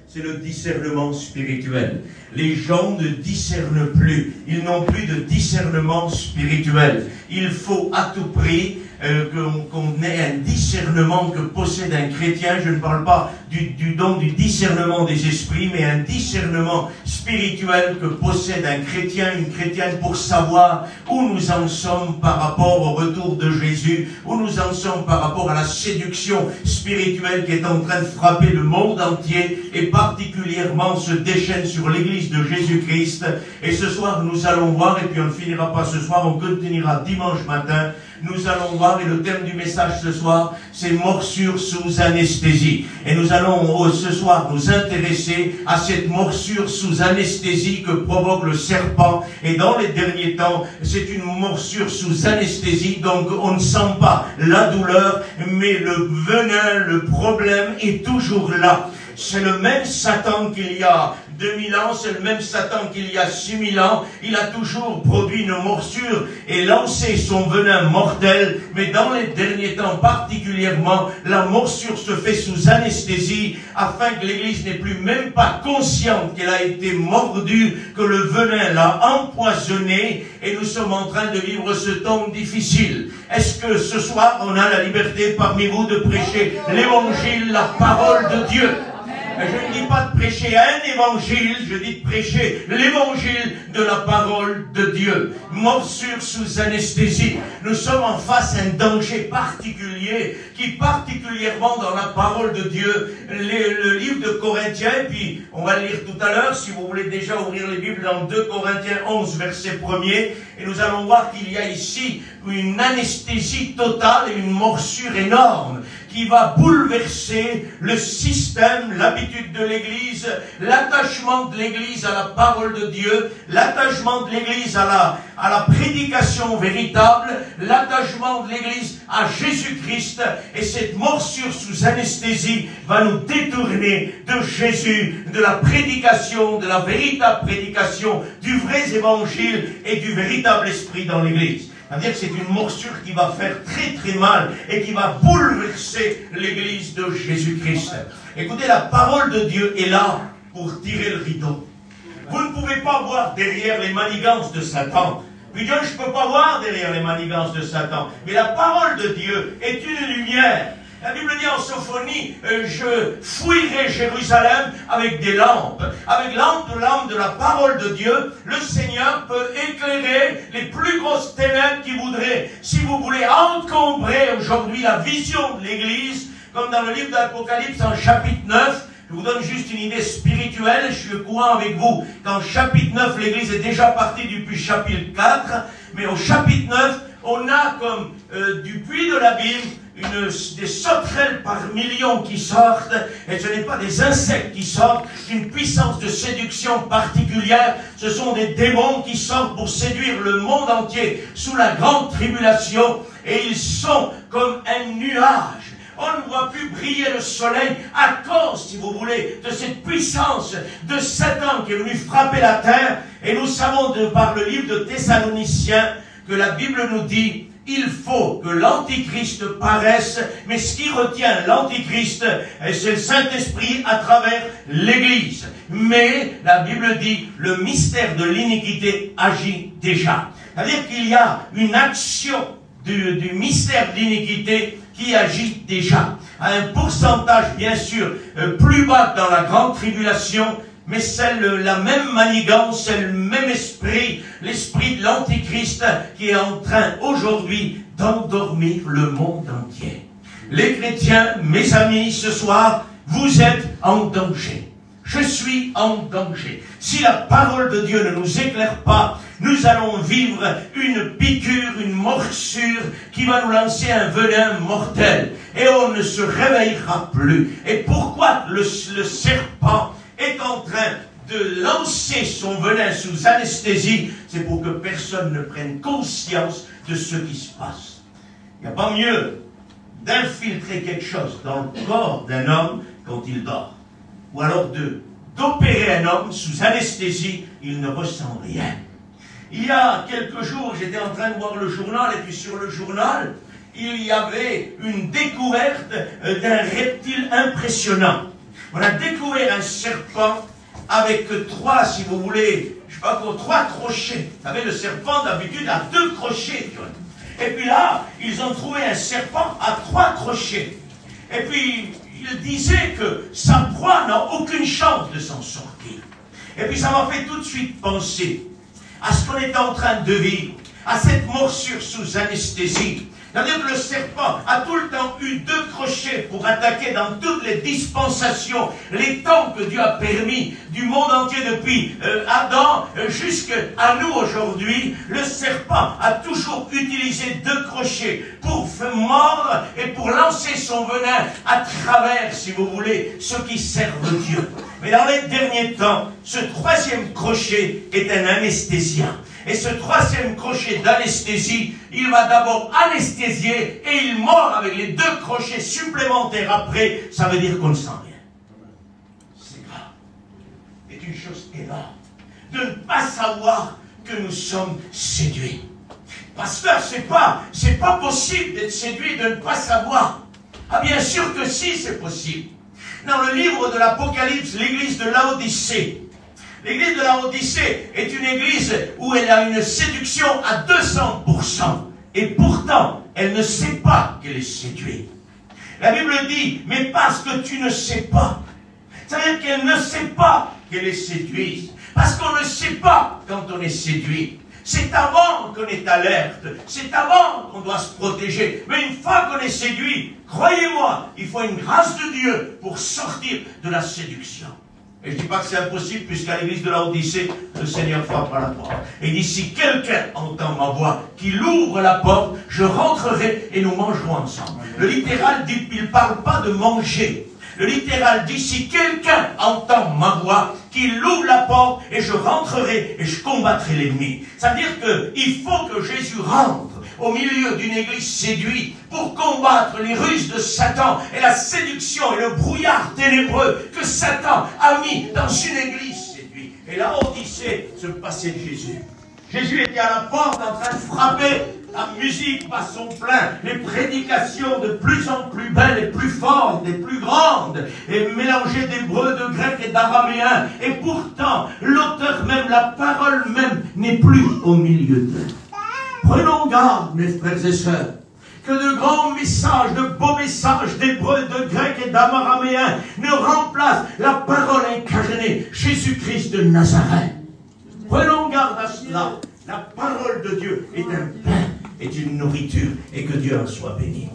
c'est le discernement spirituel. Les gens ne discernent plus. Ils n'ont plus de discernement spirituel. Il faut à tout prix qu'on ait un discernement que possède un chrétien. Je ne parle pas du don du discernement des esprits, mais un discernement spirituel que possède un chrétien, une chrétienne, pour savoir où nous en sommes par rapport au retour de Jésus, où nous en sommes par rapport à la séduction spirituelle qui est en train de frapper le monde entier et particulièrement se déchaîne sur l'église de Jésus-Christ. Et ce soir, nous allons voir, et puis on ne finira pas ce soir, on continuera dimanche matin. Nous allons voir, et le thème du message ce soir, c'est morsure sous anesthésie. Et nous allons ce soir nous intéresser à cette morsure sous anesthésie que provoque le serpent. Et dans les derniers temps, c'est une morsure sous anesthésie, donc on ne sent pas la douleur, mais le venin, le problème est toujours là. C'est le même Satan qu'il y a 2000 ans, c'est le même Satan qu'il y a 6000 ans. Il a toujours produit une morsure et lancé son venin mortel. Mais dans les derniers temps particulièrement, la morsure se fait sous anesthésie afin que l'Église n'est plus même pas consciente qu'elle a été mordue, que le venin l'a empoisonnée. Et nous sommes en train de vivre ce temps difficile. Est-ce que ce soir, on a la liberté parmi vous de prêcher l'Évangile, la parole de Dieu? Je ne dis pas de prêcher un évangile, je dis de prêcher l'évangile de la parole de Dieu. Morsure sous anesthésie. Nous sommes en face à un danger particulier qui particulièrement dans la parole de Dieu, le livre de Corinthiens, puis on va le lire tout à l'heure, si vous voulez déjà ouvrir les Bibles dans 2 Corinthiens 11, verset 1er, et nous allons voir qu'il y a ici une anesthésie totale et une morsure énorme qui va bouleverser le système, l'habitude de l'Église, l'attachement de l'Église à la parole de Dieu, l'attachement de l'Église à la prédication véritable, l'attachement de l'Église à Jésus-Christ. Et cette morsure sous anesthésie va nous détourner de Jésus, de la prédication, de la véritable prédication, du vrai évangile et du véritable esprit dans l'Église. C'est-à-dire que c'est une morsure qui va faire très très mal et qui va bouleverser l'Église de Jésus-Christ. Écoutez, la parole de Dieu est là pour tirer le rideau. Vous ne pouvez pas voir derrière les manigances de Satan. Puis Dieu, je ne peux pas voir derrière les manigances de Satan. Mais la parole de Dieu est une lumière. La Bible dit en Sophonie, je fouillerai Jérusalem avec des lampes. Avec lampe de la parole de Dieu, le Seigneur peut éclairer les plus grosses ténèbres qu'il voudrait. Si vous voulez encombrer aujourd'hui la vision de l'Église, comme dans le livre d'Apocalypse en chapitre 9, je vous donne juste une idée spirituelle, je suis au courant avec vous qu'en chapitre 9, l'Église est déjà partie depuis chapitre 4, mais au chapitre 9, on a comme du puits de l'abîme des sauterelles par millions qui sortent, et ce n'est pas des insectes qui sortent, une puissance de séduction particulière, ce sont des démons qui sortent pour séduire le monde entier sous la grande tribulation, et ils sont comme un nuage. On ne voit plus briller le soleil à cause, si vous voulez, de cette puissance de Satan qui est venu frapper la terre. Et nous savons par le livre de Thessaloniciens que la Bible nous dit il faut que l'Antichrist paraisse, mais ce qui retient l'Antichrist, c'est le Saint-Esprit à travers l'Église. Mais la Bible dit le mystère de l'iniquité agit déjà. C'est-à-dire qu'il y a une action du mystère de l'iniquité qui agit déjà. À un pourcentage, bien sûr, plus bas que dans la grande tribulation, mais c'est la même manigance, c'est le même esprit, l'esprit de l'Antichrist qui est en train aujourd'hui d'endormir le monde entier. Les chrétiens, mes amis, ce soir, vous êtes en danger. Je suis en danger. Si la parole de Dieu ne nous éclaire pas, nous allons vivre une piqûre, une morsure qui va nous lancer un venin mortel. Et on ne se réveillera plus. Et pourquoi le serpent est en train de lancer son venin sous anesthésie? C'est pour que personne ne prenne conscience de ce qui se passe. Il n'y a pas mieux d'infiltrer quelque chose dans le corps d'un homme quand il dort. Ou alors d'opérer un homme sous anesthésie, il ne ressent rien. Il y a quelques jours, j'étais en train de voir le journal, et puis sur le journal, il y avait une découverte d'un reptile impressionnant. On a découvert un serpent avec trois, si vous voulez, je sais pas quoi, trois crochets. Vous savez, le serpent d'habitude a 2 crochets. Et puis là, ils ont trouvé un serpent à 3 crochets. Et puis, il disait que sa proie n'a aucune chance de s'en sortir. Et puis ça m'a fait tout de suite penser à ce qu'on est en train de vivre, à cette morsure sous anesthésie. C'est-à-dire que le serpent a tout le temps eu 2 crochets pour attaquer dans toutes les dispensations, les temps que Dieu a permis du monde entier depuis Adam jusqu'à nous aujourd'hui. Le serpent a toujours utilisé 2 crochets pour mordre et pour lancer son venin à travers, si vous voulez, ceux qui servent Dieu. Mais dans les derniers temps, ce 3e crochet est un anesthésien. Et ce 3e crochet d'anesthésie, il va d'abord anesthésier et il mord avec les 2 crochets supplémentaires après. Ça veut dire qu'on ne sent rien. C'est grave. C'est une chose énorme. De ne pas savoir que nous sommes séduits. Pasteur, c'est pas possible d'être séduit et de ne pas savoir. Ah bien sûr que si, c'est possible. Dans le livre de l'Apocalypse, l'église de Laodicée, l'église de Laodicée est une église où elle a une séduction à 200%. Et pourtant, elle ne sait pas qu'elle est séduite. La Bible dit, mais parce que tu ne sais pas. Ça veut dire qu'elle ne sait pas qu'elle est séduite. Parce qu'on ne sait pas quand on est séduit. C'est avant qu'on est alerte. C'est avant qu'on doit se protéger. Mais une fois qu'on est séduit, croyez-moi, il faut une grâce de Dieu pour sortir de la séduction. Et je ne dis pas que c'est impossible, puisqu'à l'église de Laodicée, le Seigneur frappe à la porte. Et il dit, si quelqu'un entend ma voix, qu'il ouvre la porte, je rentrerai et nous mangerons ensemble. Le littéral dit, il ne parle pas de manger. Le littéral dit, si quelqu'un entend ma voix, qu'il ouvre la porte et je rentrerai et je combattrai l'ennemi. Ça veut dire qu'il faut que Jésus rentre au milieu d'une église séduite pour combattre les ruses de Satan et la séduction et le brouillard ténébreux que Satan a mis dans une église séduite. Et là, Odyssée se passait de Jésus. Jésus était à la porte en train de frapper. La musique bat son plein, les prédications de plus en plus belles et plus fortes et plus grandes, et mélangées d'hébreu, de grec et d'araméen. Et pourtant, l'auteur même, la parole même, n'est plus au milieu d'eux. Prenons garde, mes frères et sœurs, que de grands messages, de beaux messages d'hébreu, de grec et d'araméen ne remplacent la parole incarnée, Jésus-Christ de Nazareth. Prenons garde à cela. La parole de Dieu est un pain, est une nourriture, et que Dieu en soit béni.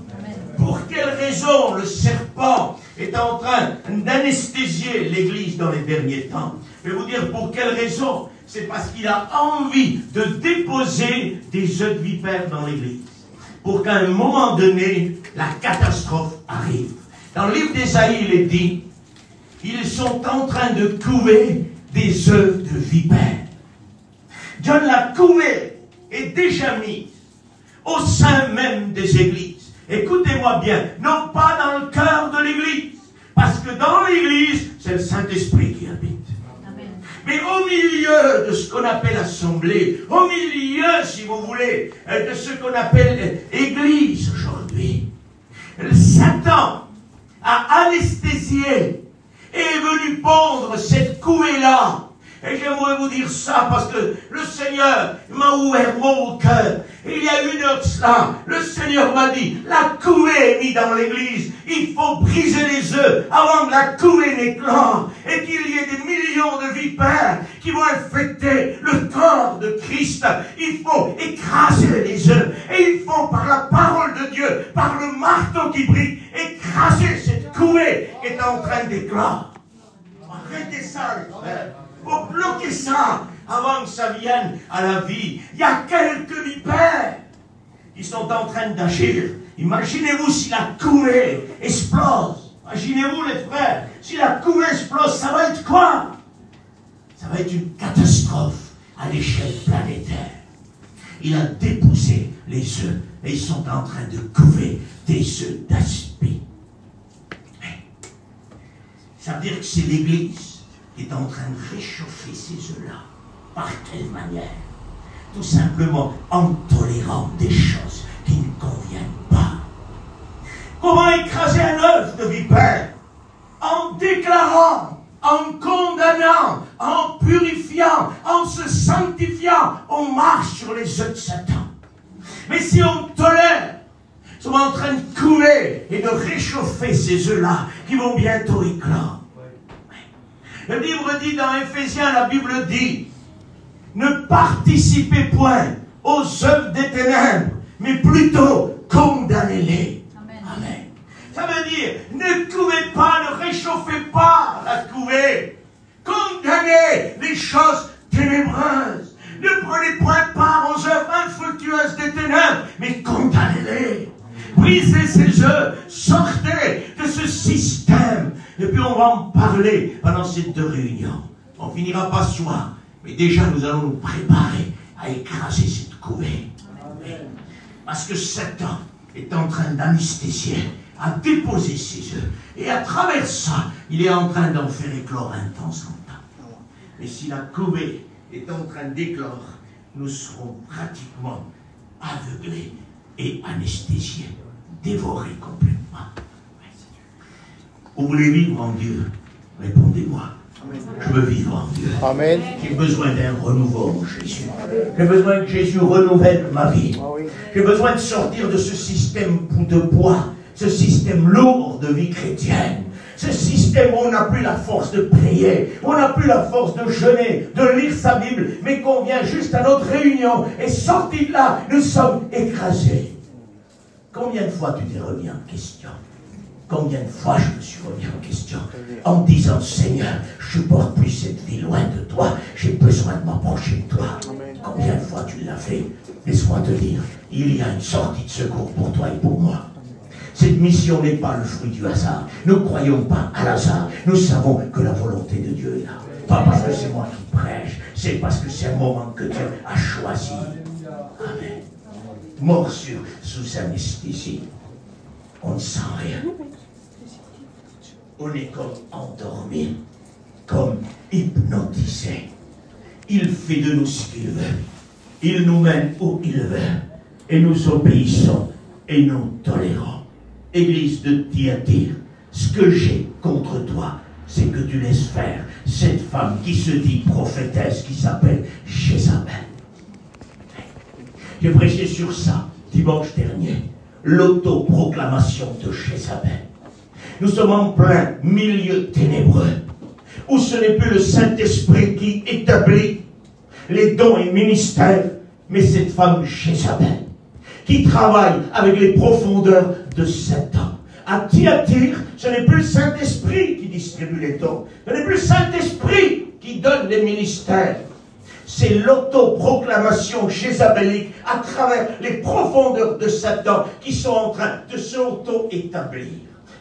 Pour quelle raison le serpent est en train d'anesthésier l'Église dans les derniers temps? Je vais vous dire pour quelle raison. C'est parce qu'il a envie de déposer des œufs de vipère dans l'Église. Pour qu'à un moment donné, la catastrophe arrive. Dans le livre d'Ésaïe, il est dit, ils sont en train de couver des œufs de vipère. Dieu l'a couvé et déjà mis au sein même des églises. Écoutez-moi bien, non pas dans le cœur de l'église, parce que dans l'église, c'est le Saint-Esprit qui habite. Mais au milieu de ce qu'on appelle assemblée, au milieu, si vous voulez, de ce qu'on appelle église aujourd'hui, Satan a anesthésié et est venu pondre cette couée-là. Et j'aimerais vous dire ça parce que le Seigneur m'a ouvert mon cœur. Et il y a 1 heure de cela, le Seigneur m'a dit, la couvée est mise dans l'église. Il faut briser les œufs avant que la couvée n'éclore. Et qu'il y ait des millions de vipères qui vont infecter le corps de Christ. Il faut écraser les œufs. Et il faut, par la parole de Dieu, par le marteau qui brille, écraser cette couvée qui est en train d'éclore. Arrêtez ça, les frères. Il faut bloquer ça avant que ça vienne à la vie. Il y a quelques vipères qui sont en train d'agir. Imaginez-vous si la couvée explose. Imaginez-vous les frères, si la couvée explose, ça va être quoi? Ça va être une catastrophe à l'échelle planétaire. Il a déposé les œufs et ils sont en train de couver des œufs d'aspic. Ça veut dire que c'est l'Église qui est en train de réchauffer ces œufs-là. Par quelle manière? Tout simplement en tolérant des choses qui ne conviennent pas. Comment écraser un œuf de vipère? en déclarant, en condamnant, en purifiant, en se sanctifiant, on marche sur les œufs de Satan. Mais si on tolère, nous sommes en train de couler et de réchauffer ces œufs-là qui vont bientôt éclore. Le livre dit dans Éphésiens, la Bible dit, ne participez point aux œuvres des ténèbres, mais plutôt condamnez-les. Amen. Ça veut dire, ne couvez pas, ne réchauffez pas la couvée. Condamnez les choses ténébreuses. Ne prenez point part aux œuvres infructueuses des ténèbres, mais condamnez-les. Brisez ces œuvres, sortez de ce système. Et puis on va en parler pendant ces 2 réunions. On finira pas ce soir, mais déjà nous allons nous préparer à écraser cette couvée. Parce que Satan est en train d'anesthésier, à déposer ses œufs. Et à travers ça, il est en train d'en faire éclore un temps en temps. Mais si la couvée est en train d'éclore, nous serons pratiquement aveuglés et anesthésiés, dévorés complètement. Vous voulez vivre en Dieu? Répondez-moi. Je veux vivre en Dieu. Amen. J'ai besoin d'un renouveau en Jésus. J'ai besoin que Jésus renouvelle ma vie. J'ai besoin de sortir de ce système de poids, ce système lourd de vie chrétienne. Ce système où on n'a plus la force de prier, on n'a plus la force de jeûner, de lire sa Bible, mais qu'on vient juste à notre réunion et sorti de là, nous sommes écrasés. Combien de fois tu t'es remis en question? Combien de fois je me suis remis en question en me disant, Seigneur, je ne supporte plus cette vie loin de toi, j'ai besoin de m'approcher de toi. Combien de fois tu l'as fait? Laisse-moi te dire, il y a une sortie de secours pour toi et pour moi. Cette mission n'est pas le fruit du hasard. Nous ne croyons pas à l'hasard. Nous savons que la volonté de Dieu est là. Pas parce que c'est moi qui prêche, c'est parce que c'est un moment que Dieu a choisi. Amen. Morsure sous anesthésie. On ne sent rien. On est comme endormi, comme hypnotisé. Il fait de nous ce qu'il veut. Il nous mène où il veut. Et nous obéissons et nous tolérons. Église de Thyatire, ce que j'ai contre toi, c'est que tu laisses faire cette femme qui se dit prophétesse, qui s'appelle Jézabel. J'ai prêché sur ça dimanche dernier. L'autoproclamation de Jézabel. Nous sommes en plein milieu ténébreux, où ce n'est plus le Saint-Esprit qui établit les dons et ministères, mais cette femme Jézabel, qui travaille avec les profondeurs de Satan. À Thyatire, ce n'est plus le Saint-Esprit qui distribue les dons, ce n'est plus le Saint-Esprit qui donne les ministères. C'est l'autoproclamation jézabélique à travers les profondeurs de Satan qui sont en train de s'auto-établir.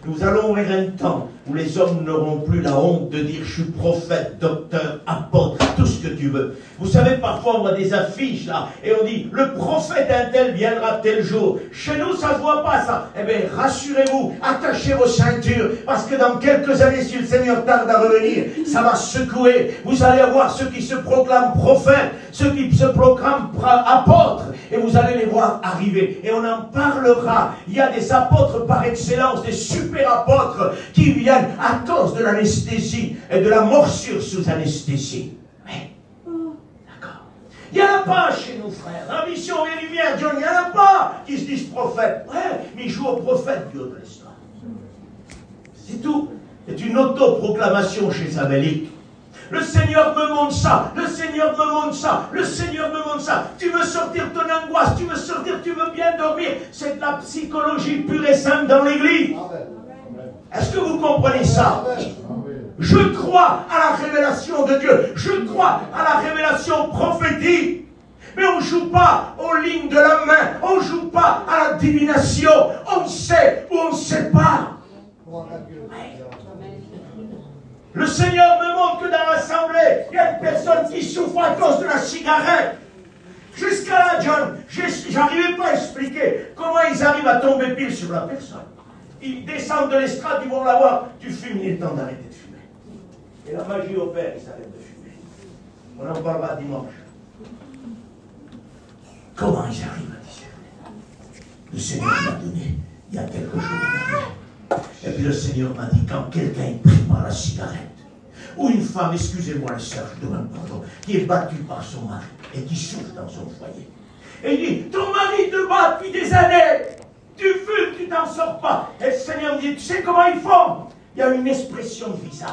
Nous allons vers un temps où les hommes n'auront plus la honte de dire « je suis prophète, docteur, apôtre, tout ce que tu veux ». Vous savez, parfois on voit des affiches là, et on dit « le prophète un tel viendra tel jour ». Chez nous, ça ne se voit pas ça. Eh bien, rassurez-vous, attachez vos ceintures, parce que dans quelques années, si le Seigneur tarde à revenir, ça va secouer. Vous allez avoir ceux qui se proclament prophètes, ceux qui se proclament apôtres, et vous allez les voir arriver. Et on en parlera. Il y a des apôtres par excellence, des super apôtres qui viennent à cause de l'anesthésie et de la morsure sous anesthésie. Mais, d'accord. Il n'y en a pas chez nous, frères. La mission Rivière, John, il n'y en a pas qui se disent prophètes. Ouais, mais ils jouent au prophète du haut de l'histoire. C'est tout. C'est une autoproclamation jézabélique. Le Seigneur me montre ça, le Seigneur me montre ça, le Seigneur me montre ça. Tu veux sortir ton angoisse, tu veux sortir, tu veux bien dormir. C'est de la psychologie pure et simple dans l'église. Est-ce que vous comprenez ça? Je crois à la révélation de Dieu, je crois à la révélation prophétique. Mais on ne joue pas aux lignes de la main, on ne joue pas à la divination. On sait ou on ne sait pas. Le Seigneur me montre que dans l'assemblée, il y a une personne qui souffre à cause de la cigarette. Jusqu'à là, John, j'arrivais pas à expliquer comment ils arrivent à tomber pile sur la personne. Ils descendent de l'estrade, ils vont la voir. Tu fumes, il est temps d'arrêter de fumer. Et la magie opère, ils s'arrêtent de fumer. On en parlera dimanche. Comment ils arrivent à discerner? Le Seigneur m'a donné, il y a quelques jours en arrière. Et puis le Seigneur m'a dit, quand quelqu'un est pris par la cigarette, ou une femme, excusez-moi les sœurs, je demande pardon, qui est battue par son mari et qui souffre dans son foyer. Et il dit, ton mari te bat depuis des années, tu fumes, tu t'en sors pas. Et le Seigneur me dit, tu sais comment ils font? Il y a une expression de visage.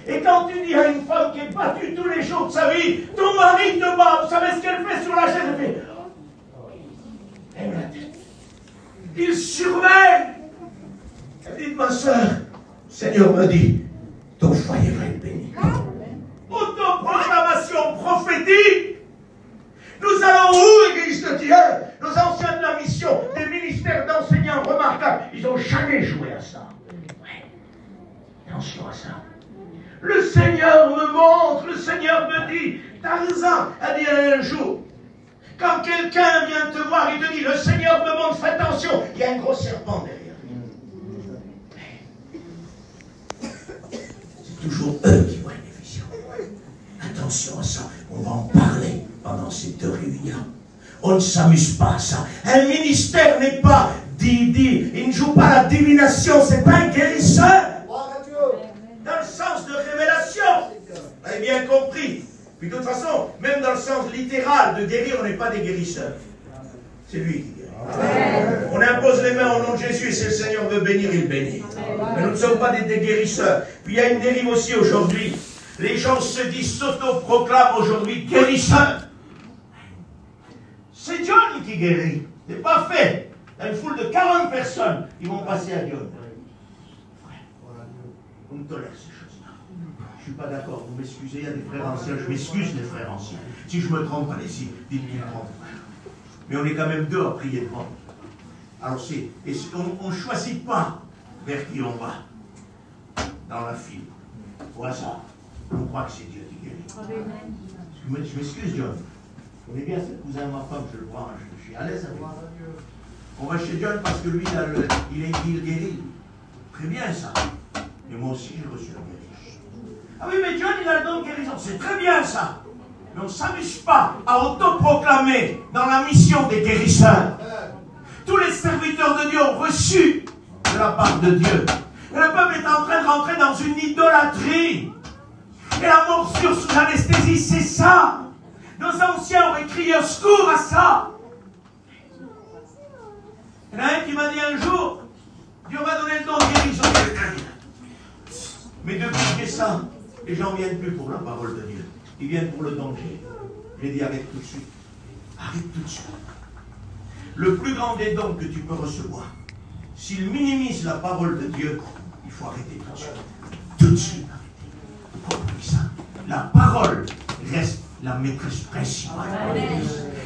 Et quand tu dis à une femme qui est battue tous les jours de sa vie, ton mari te bat, vous savez ce qu'elle fait sur la chaise? Elle fait, lève la tête. Il surveille. Elle dit, ma soeur, le Seigneur me dit, ton foyer va être béni. Autoproclamation prophétique. Nous allons où, Église de Dieu? Nos anciens de la mission, des ministères d'enseignants remarquables, ils n'ont jamais joué à ça. Ouais. Attention à ça. Le Seigneur me montre, le Seigneur me dit, Tarzan a dit un jour, quand quelqu'un vient te voir, il te dit, le Seigneur me montre, fais attention, il y a un gros serpent derrière. C'est toujours eux qui voient les visions. Attention à ça, on va en parler pendant ces 2 réunions. On ne s'amuse pas à ça. Un ministère n'est pas il ne joue pas la divination, c'est pas un guérisseur. Dans le sens de révélation. Vous avez bien compris. Puis de toute façon, même dans le sens littéral de guérir, on n'est pas des guérisseurs. C'est lui qui guérit. On impose les mains au nom de Jésus et si le Seigneur veut bénir, il bénit. Mais nous ne sommes pas des guérisseurs. Puis il y a une dérive aussi aujourd'hui. Les gens se disent, s'autoproclament aujourd'hui guérisseurs. C'est John qui guérit. C'est pas fait. Il y a une foule de 40 personnes qui vont passer à John. On me tolère ces choses-là. Je ne suis pas d'accord. Vous m'excusez, il y a des frères anciens. Je m'excuse des frères anciens. Si je me trompe, allez-y, dites-moi 30 frères. Mais on est quand même 2 à prier devant. Alors on ne choisit pas vers qui on va dans la file. Au hasard. On croit que c'est Dieu qui guérit. Je m'excuse, John. On est bien ce cousin de ma femme, je le vois, je suis à l'aise avec lui. On va chez John parce que lui, il guérit. Très bien ça. Et moi aussi, j'ai reçu la guérison. Ah oui, mais John, il a le don de guérison. C'est très bien ça. Mais on ne s'amuse pas à autoproclamer dans la mission des guérisseurs. Tous les serviteurs de Dieu ont reçu de la part de Dieu. Et le peuple est en train de rentrer dans une idolâtrie. Et la morsure sous anesthésie, c'est ça. Nos anciens auraient crié au secours à ça. Il y en a un qui m'a dit un jour, Dieu m'a donné le don de guérison. Mais depuis que ça, les gens ne viennent plus pour la parole de Dieu. Ils viennent pour le danger. J'ai dit, arrête tout de suite. Arrête tout de suite. Le plus grand des dons que tu peux recevoir, s'il minimise la parole de Dieu, il faut arrêter tout de suite. Tout de suite arrêter. Comprenez ça. La parole reste la maîtresse principale.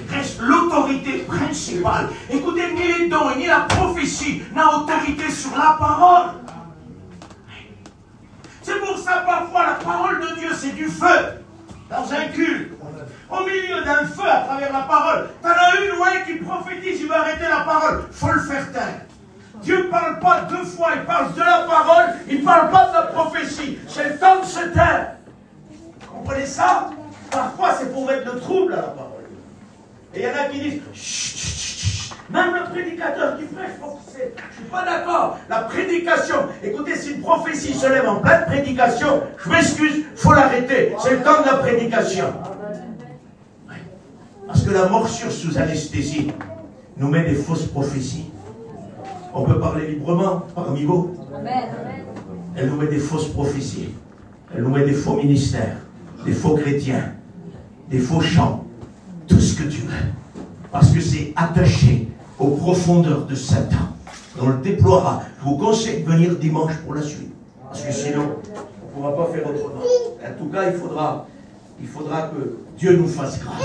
Reste l'autorité principale. Écoutez, ni les dons ni la prophétie n'a autorité sur la parole. C'est pour ça parfois la parole de Dieu c'est du feu dans un culte. Au milieu d'un feu à travers la parole, t'en as une ou un qui prophétise, il va arrêter la parole. Faut le faire taire. Dieu ne parle pas 2 fois, il parle de la parole, il ne parle pas de la prophétie. C'est le temps de se taire. Vous comprenez ça? Parfois c'est pour mettre le trouble à la parole. Et il y en a qui disent chut, chut, chut. Même le prédicateur qui prêche, je ne suis pas d'accord. La prédication, écoutez, si une prophétie se lève en pleine prédication, je m'excuse, il faut l'arrêter. C'est le temps de la prédication. Ouais. Parce que la morsure sous anesthésie nous met des fausses prophéties. On peut parler librement parmi vous. Elle nous met des fausses prophéties. Elle nous met des faux ministères, des faux chrétiens, des faux chants, tout ce que tu veux. Parce que c'est attaché aux profondeurs de Satan. On le déploiera. Je vous conseille de venir dimanche pour la suite. Parce que sinon, on ne pourra pas faire autrement. En tout cas, il faudra que Dieu nous fasse grâce.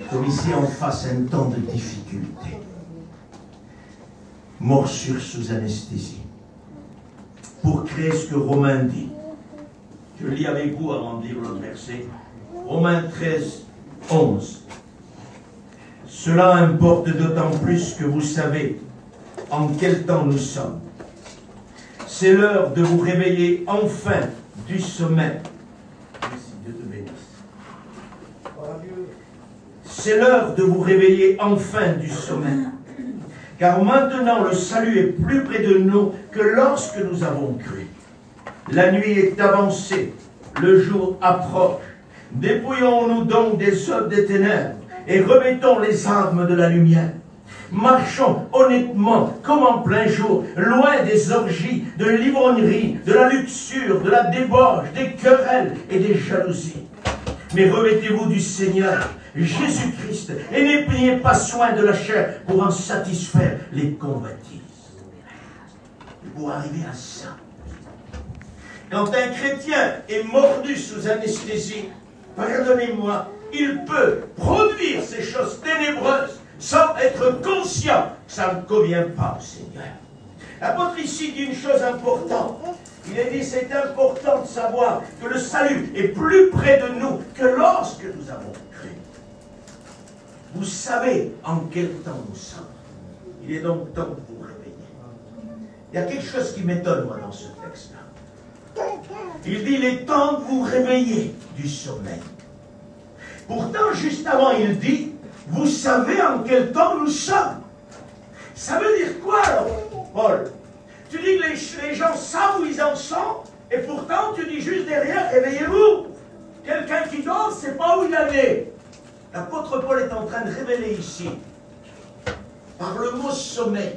Comme ici, on fasse un temps de difficulté. Morsure sous anesthésie. Pour créer ce que Romains dit. Je lis avec vous avant de lire l'autre verset. Romains 13, 11. Cela importe d'autant plus que vous savez en quel temps nous sommes. C'est l'heure de vous réveiller enfin du sommeil. Merci, Dieu te bénisse. C'est l'heure de vous réveiller enfin du sommeil. car maintenant le salut est plus près de nous que lorsque nous avons cru. La nuit est avancée, le jour approche. Dépouillons-nous donc des œuvres des ténèbres et remettons les armes de la lumière. Marchons honnêtement, comme en plein jour, loin des orgies, de l'ivrognerie, de la luxure, de la débauche, des querelles et des jalousies. Mais remettez-vous du Seigneur, Jésus-Christ, et n'ayez pas soin de la chair pour en satisfaire les convoitises. Et pour arriver à ça, quand un chrétien est mordu sous anesthésie, pardonnez-moi, il peut produire ces choses ténébreuses sans être conscient que ça ne convient pas au Seigneur. L'apôtre ici dit une chose importante. Il a dit c'est important de savoir que le salut est plus près de nous que lorsque nous avons cru. Vous savez en quel temps nous sommes. Il est donc temps de vous réveiller. Il y a quelque chose qui m'étonne moi dans ce texte-là. Il dit il est temps de vous réveiller du sommeil. Pourtant juste avant il dit vous savez en quel temps nous sommes. Ça veut dire quoi alors, Paul? Tu dis que les gens savent où ils en sont, et pourtant tu dis juste derrière, réveillez-vous. Quelqu'un qui dort ne sait pas où il en est. L'apôtre Paul est en train de révéler ici, par le mot sommeil.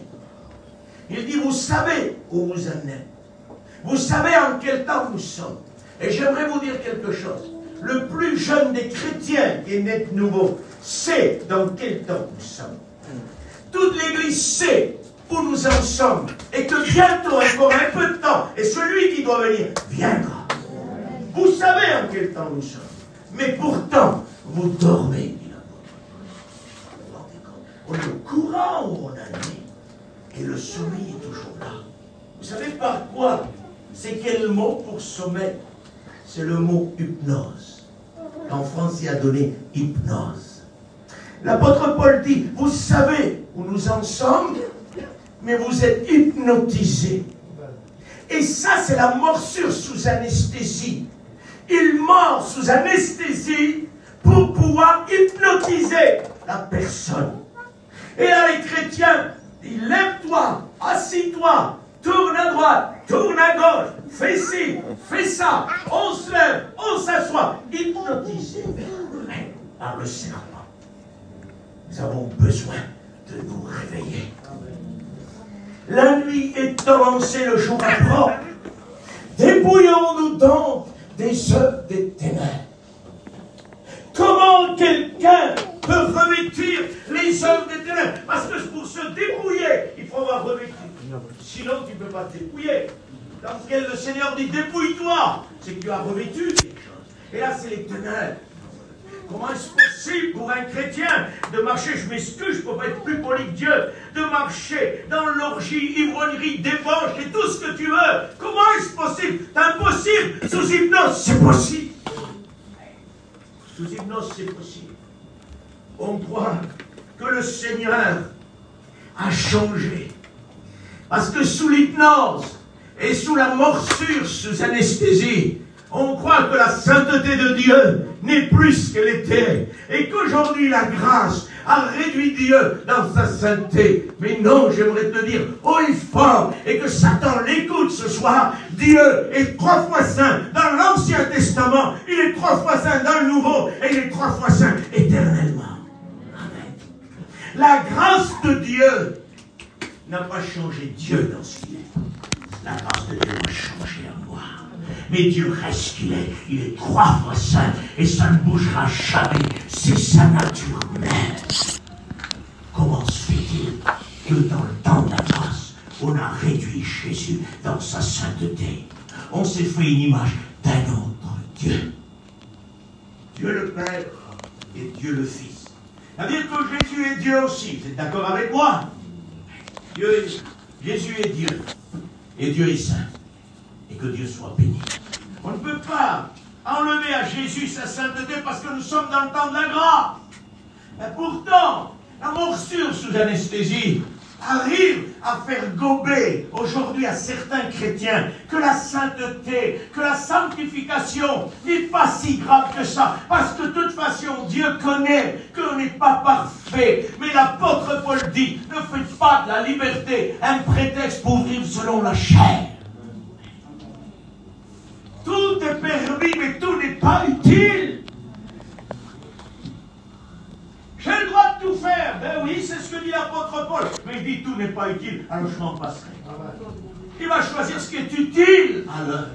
Il dit, vous savez où vous en êtes. Vous savez en quel temps nous sommes. Et j'aimerais vous dire quelque chose. Le plus jeune des chrétiens qui est né de nouveau sait dans quel temps nous sommes. Toute l'Église sait où nous en sommes et que bientôt, encore un peu de temps, et celui qui doit venir viendra. Vous savez en quel temps nous sommes. Mais pourtant, vous dormez, dit l'apôtre. On est au courant où on en est. Et le sommeil est toujours là. Vous savez par quoi? C'est quel mot pour sommeil? C'est le mot hypnose. En France, il a donné hypnose. L'apôtre Paul dit, vous savez où nous en sommes, mais vous êtes hypnotisés. Et ça, c'est la morsure sous anesthésie. Il mord sous anesthésie pour pouvoir hypnotiser la personne. Et là, les chrétiens, ils lève-toi, assis-toi, tourne à droite, tourne à gauche, fais ci, fais ça, on se lève, on s'assoit, hypnotisé par le serpent. Nous avons besoin de nous réveiller. La nuit est avancée, le jour approche. Dépouillons-nous donc des œuvres des ténèbres. Comment quelqu'un peut revêtir les œuvres des ténèbres? Parce que pour se dépouiller, il faut avoir revêtu. Sinon, tu ne peux pas te dépouiller. Dans lequel le Seigneur dit dépouille-toi, c'est que tu as revêtu quelque chose. Et là, c'est les ténèbres. Comment est-ce possible pour un chrétien de marcher, je m'excuse, je ne peux pas être plus poli que Dieu, de marcher dans l'orgie, ivrognerie, débauche et tout ce que tu veux? Comment est-ce possible? C'est impossible. Sous hypnose, c'est possible. Sous hypnose, c'est possible. On croit que le Seigneur a changé. Parce que sous l'hypnose et sous la morsure, sous anesthésie, on croit que la sainteté de Dieu n'est plus ce qu'elle était. Et qu'aujourd'hui, la grâce a réduit Dieu dans sa sainteté. Mais non, j'aimerais te dire haut et fort, et que Satan l'écoute ce soir, Dieu est 3 fois saint dans l'Ancien Testament, il est 3 fois saint dans le Nouveau, et il est 3 fois saint éternellement. Amen. La grâce de Dieu n'a pas changé Dieu dans ce qu'il est. La grâce de Dieu m'a changé à moi. Mais Dieu reste ce qu'il est. Il est 3 fois saint et ça ne bougera jamais. C'est sa nature même. Comment se fait-il que dans le temps de la grâce, on a réduit Jésus dans sa sainteté? On s'est fait une image d'un autre Dieu. Dieu le Père et Dieu le Fils. C'est-à-dire que Jésus est Dieu aussi. Vous êtes d'accord avec moi? Jésus est Dieu. Et Dieu est saint. Et que Dieu soit béni. On ne peut pas enlever à Jésus sa sainteté parce que nous sommes dans le temps de la grâce. Et pourtant, la morsure sous anesthésie arrive à faire gober aujourd'hui à certains chrétiens que la sainteté, que la sanctification n'est pas si grave que ça. Parce que de toute façon, Dieu connaît qu'on n'est pas parfait. Mais l'apôtre Paul dit, ne faites pas de la liberté un prétexte pour vivre selon la chair. Tout est permis, mais tout n'est pas utile. J'ai le droit de tout faire. Ben oui, c'est ce que dit l'apôtre Paul. Mais il dit tout n'est pas utile, alors je m'en passerai. Il va choisir ce qui est utile à l'œuvre.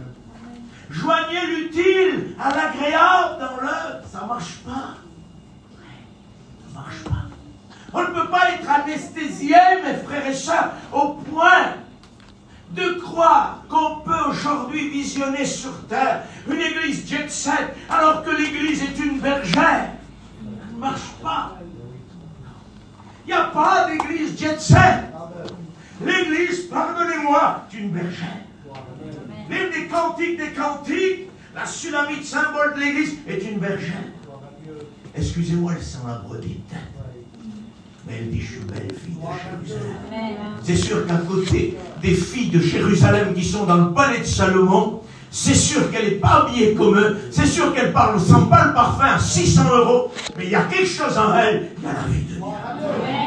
Joignez l'utile à l'agréable dans l'œuvre. Ça ne marche pas. Ça ne marche pas. On ne peut pas être anesthésié, mes frères et sœurs, au point de croire qu'on peut aujourd'hui visionner sur terre une église jet set alors que l'église est une bergère. Ça ne marche pas. Il n'y a pas d'église jet set. L'église, pardonnez-moi, est une bergère. L'une des cantiques, la Sulamite, symbole de l'église, est une bergère. Excusez-moi, elle sent la brebite. Mais elle dit, je suis belle fille de Jérusalem. C'est sûr qu'à côté des filles de Jérusalem qui sont dans le palais de Salomon, c'est sûr qu'elle n'est pas habillée comme eux, c'est sûr qu'elle sent pas le parfum à 600 €, mais il y a quelque chose en elle, il y a la vie de Dieu.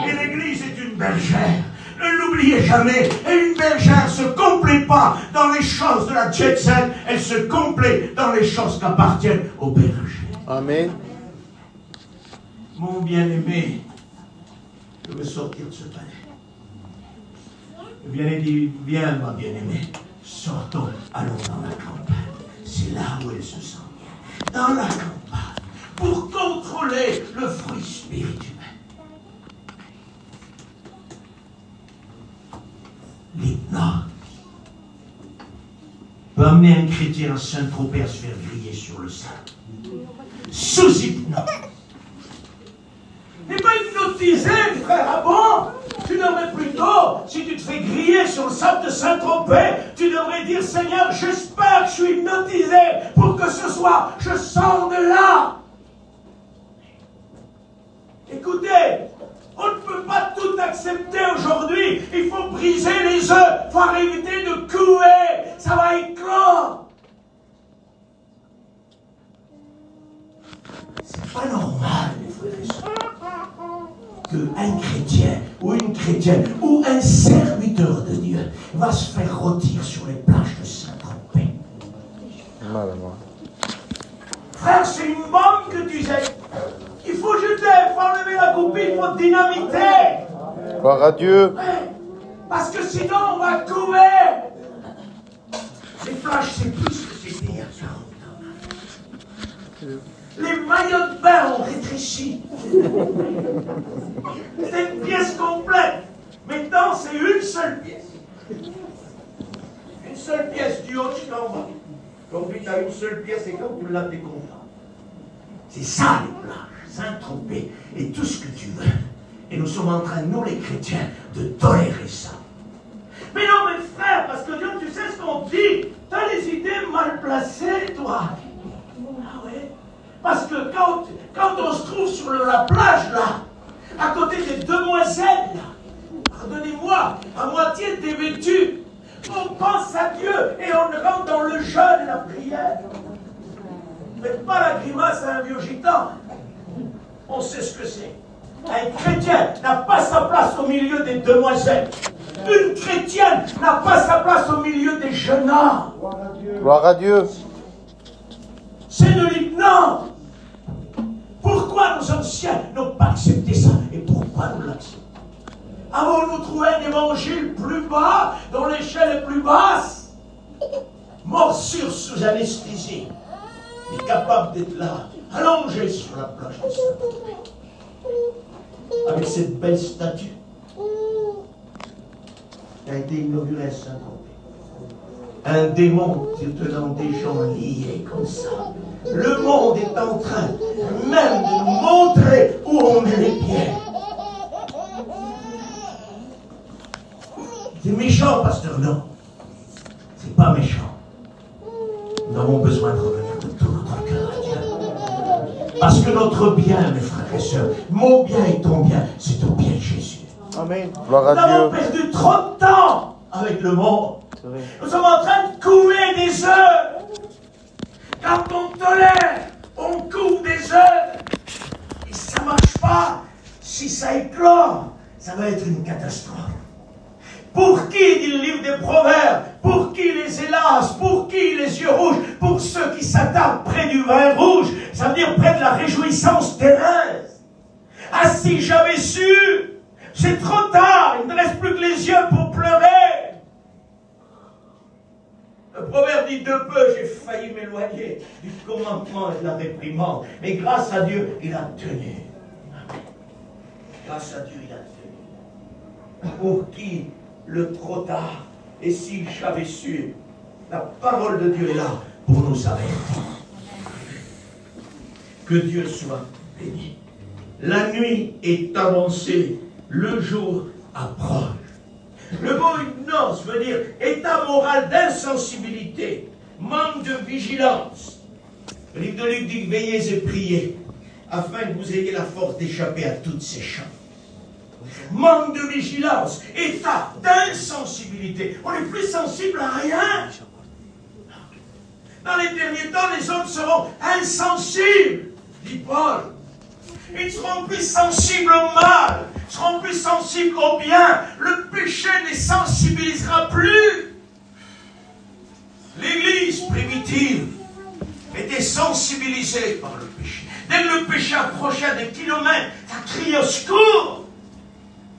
Et l'église est une bergère. Ne l'oubliez jamais, et une bergère ne se complaît pas dans les choses de la jet set, elle se complaît dans les choses qui appartiennent au berger. Amen. Mon bien-aimé, je veux sortir de ce palais. Le bien-aimé dit, viens ma bien-aimée, sortons, allons dans la campagne. C'est là où elle se sent bien. Dans la campagne, pour contrôler le fruit spirituel. L'hypnose peut amener un chrétien à Saint-Tropez à se faire griller sur le sable. Sous hypnose. N'est pas hypnotisé, frère. Ah bon? Tu devrais plutôt, si tu te fais griller sur le sable de Saint-Tropez, tu devrais dire, Seigneur, j'espère que je suis hypnotisé pour que ce soir, je sors de là. Écoutez, on ne peut pas tout accepter aujourd'hui. Il faut briser les œufs. Il faut arrêter de couer. Ça va éclore. C'est pas normal, les frères et sœurs, qu'un chrétien ou une chrétienne ou un serviteur de Dieu va se faire rôtir sur les plages de Saint-Tropez. Frère, c'est une bombe que tu sais. Il faut jeter, il faut enlever la goupille, il faut dynamiter. Gloire à Dieu. Ouais, parce que sinon on va couver. Les plages, c'est plus que c'était il y a 40 ans. Les maillots de bain ont rétréci. C'est une pièce complète. Maintenant, c'est une seule pièce. Une seule pièce du haut jusqu'en bas. Donc, tu as une seule pièce et quand tu l'as, t'es content. C'est ça les plages. Saint-Tropez et tout ce que tu veux. Et nous sommes en train, nous les chrétiens, de tolérer ça. Mais non, mes frères, parce que Dieu, tu sais ce qu'on dit. Tu as les idées mal placées, toi. Ah ouais? Parce que quand on se trouve sur la plage, là, à côté des demoiselles, là, pardonnez-moi, à moitié dévêtues, on pense à Dieu et on rentre dans le jeûne et la prière. Faites pas la grimace à un vieux gitan. On sait ce que c'est. Un chrétien n'a pas sa place au milieu des demoiselles. Une chrétienne n'a pas sa place au milieu des jeunes hommes. Gloire à Dieu. C'est de l'hypnose. Pourquoi nos anciens n'ont pas accepté ça? Et pourquoi nous l'acceptons? Avons-nous trouvé un évangile plus bas, dont l'échelle est plus basse? Morsure sous anesthésie. Mais capable d'être là, allongé sur la plage de Saint-Tropez, avec cette belle statue qui a été inaugurée à Saint-Tropez. Un démon tenant des gens liés comme ça. Le monde est en train même de nous montrer où on met les pieds. C'est méchant, pasteur, non. C'est pas méchant. Nous avons besoin de revenir de tout notre cœur à Dieu. Parce que notre bien, mes frères et sœurs, mon bien et ton bien, c'est au bien de Jésus. Amen. Gloire Nous à avons Dieu. perdu trop de temps avec le monde. C'est vrai. Nous sommes en train de couver des heures. Quand on tolère, on couve des heures. Et si ça ne marche pas, si ça éclore, ça va être une catastrophe. Pour qui, dit le livre des Proverbes, pour qui les hélas, pour qui les yeux rouges, pour ceux qui s'attardent près du vin rouge, ça veut dire près de la réjouissance terrestre. Ah, si j'avais su, c'est trop tard, il ne reste plus que les yeux pour pleurer. Le proverbe dit de peu, j'ai failli m'éloigner du commandement et de la réprimande. Mais grâce à Dieu, il a tenu. Grâce à Dieu, il a tenu. Pour qui le trop tard, et si j'avais su, la parole de Dieu est là pour nous arrêter. Que Dieu soit béni. La nuit est avancée, le jour approche. Le mot ignorance veut dire état moral d'insensibilité, manque de vigilance. Le livre de Luc dit veillez et priez, afin que vous ayez la force d'échapper à toutes ces choses. Manque de vigilance, état d'insensibilité. On n'est plus sensible à rien. Dans les derniers temps, les hommes seront insensibles, dit Paul. Ils seront plus sensibles au mal, seront plus sensibles au bien. Le péché ne les sensibilisera plus. L'Église primitive était sensibilisée par le péché. Dès que le péché approchait à des kilomètres, ça criait au secours.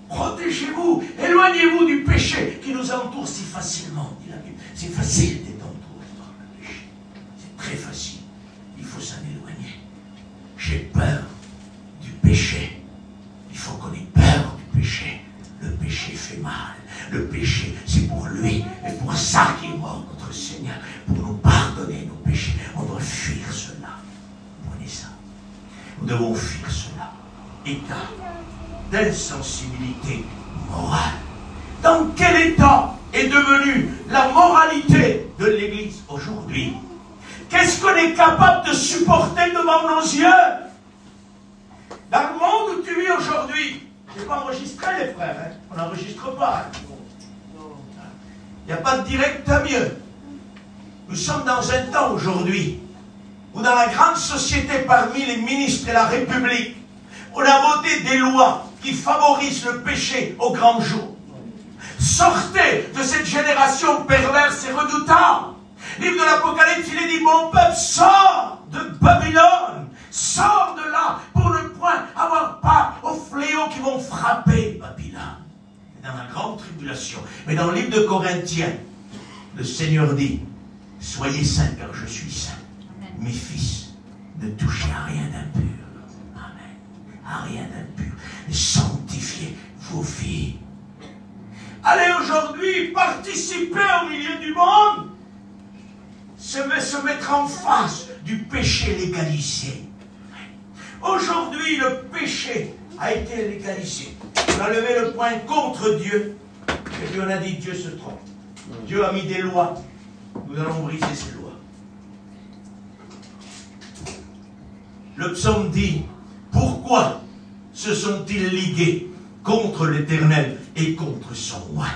Protégez-vous, éloignez-vous du péché qui nous entoure si facilement, dit la Bible. C'est facile d'être entouré par le péché. C'est très facile. Il faut s'en éloigner. J'ai peur du péché. Il faut qu'on ait peur du péché. Le péché fait mal. Le péché, c'est pour lui et pour ça qu'il est mort, notre Seigneur, pour nous pardonner nos péchés. On doit fuir cela. Prenez ça. Nous devons fuir cela. État d'insensibilité morale. Dans quel état est devenue la moralité de l'Église aujourd'hui? Qu'est-ce qu'on est capable de supporter devant nos yeux? Dans le monde où tu vis aujourd'hui, je n'ai pas enregistré les frères, hein? On n'enregistre pas. Il n'y a pas de direct à mieux. Nous sommes dans un temps aujourd'hui où dans la grande société parmi les ministres et la République, on a voté des lois qui favorisent le péché au grand jour. Sortez de cette génération perverse et redoutable. Livre de l'Apocalypse, il est dit, mon peuple sort de Babylone, sort de là pour ne point avoir part aux fléaux qui vont frapper Babylone. Dans la grande tribulation. Mais dans le livre de Corinthiens, le Seigneur dit, soyez saints car je suis saint. Mes fils, ne touchez à rien d'impur. À rien d'impur. Sanctifiez vos vies. Allez aujourd'hui participer au milieu du monde, se mettre en face du péché légalisé. Aujourd'hui, le péché a été légalisé. On a levé le poing contre Dieu. Et puis on a dit Dieu se trompe. Dieu a mis des lois. Nous allons briser ces lois. Le psaume dit, pourquoi se sont-ils ligués contre l'Éternel et contre son roi?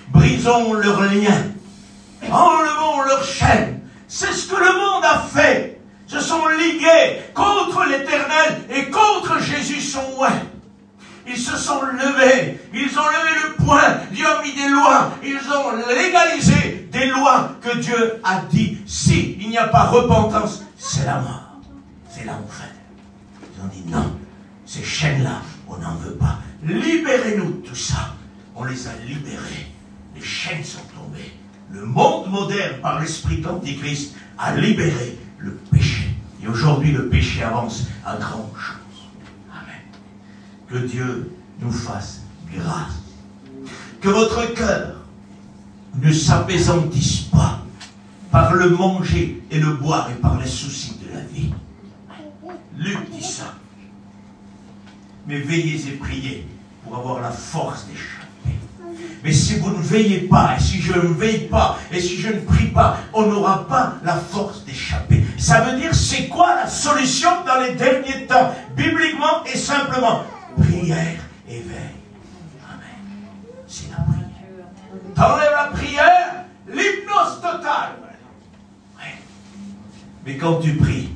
Brisons leurs liens, enlevons leurs chaînes. C'est ce que le monde a fait. Se sont ligués contre l'Éternel et contre Jésus son roi. Ils se sont levés, ils ont levé le poing, Dieu a mis des lois, ils ont légalisé des lois que Dieu a dit, si il n'y a pas repentance, c'est la mort, c'est l'enfer. Ils ont dit non, ces chaînes-là, on n'en veut pas. Libérez-nous de tout ça. On les a libérés, les chaînes sont tombées. Le monde moderne, par l'esprit d'Antichrist, a libéré le péché. Et aujourd'hui, le péché avance à grande chose. Que Dieu nous fasse grâce. Que votre cœur ne s'apaisantisse pas par le manger et le boire et par les soucis de la vie. Luc dit ça. Mais veillez et priez pour avoir la force d'échapper. Mais si vous ne veillez pas, et si je ne veille pas, et si je ne prie pas, on n'aura pas la force d'échapper. Ça veut dire, c'est quoi la solution dans les derniers temps? Bibliquement et simplement. Prière et veille. T'enlèves la prière, l'hypnose totale. Ouais. Mais quand tu pries,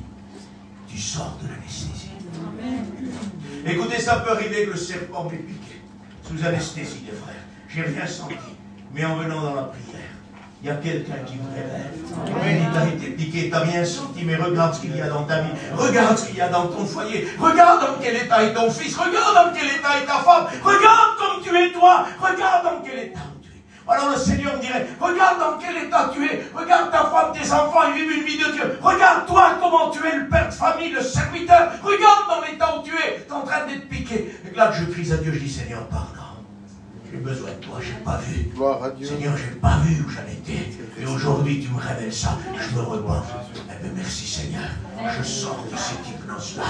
tu sors de l'anesthésie. Écoutez, ça peut arriver que le serpent m'ait piqué. Sous anesthésie, les frères. J'ai rien senti. Mais en venant dans la prière, il y a quelqu'un qui vous révèle. Il t'a été piqué, t'as rien senti, mais regarde ce qu'il y a dans ta vie. Regarde ce qu'il y a dans ton foyer. Regarde dans quel état est ton fils. Regarde dans quel état est ta femme. Regarde comme tu es toi. Regarde dans quel état tu es. Alors le Seigneur me dirait, regarde dans quel état tu es. Regarde ta femme, tes enfants, ils vivent une vie de Dieu. Regarde toi comment tu es le père de famille, le serviteur. Regarde dans l'état où tu es. Tu es en train d'être piqué. Et là, je crie à Dieu, je dis, Seigneur, pardon. J'ai besoin de toi, je n'ai pas vu. Gloire à Dieu. Seigneur, je n'ai pas vu où j'en étais. Et aujourd'hui, tu me révèles ça. Je me repens. Eh bien, merci Seigneur. Je sors de cette hypnose-là.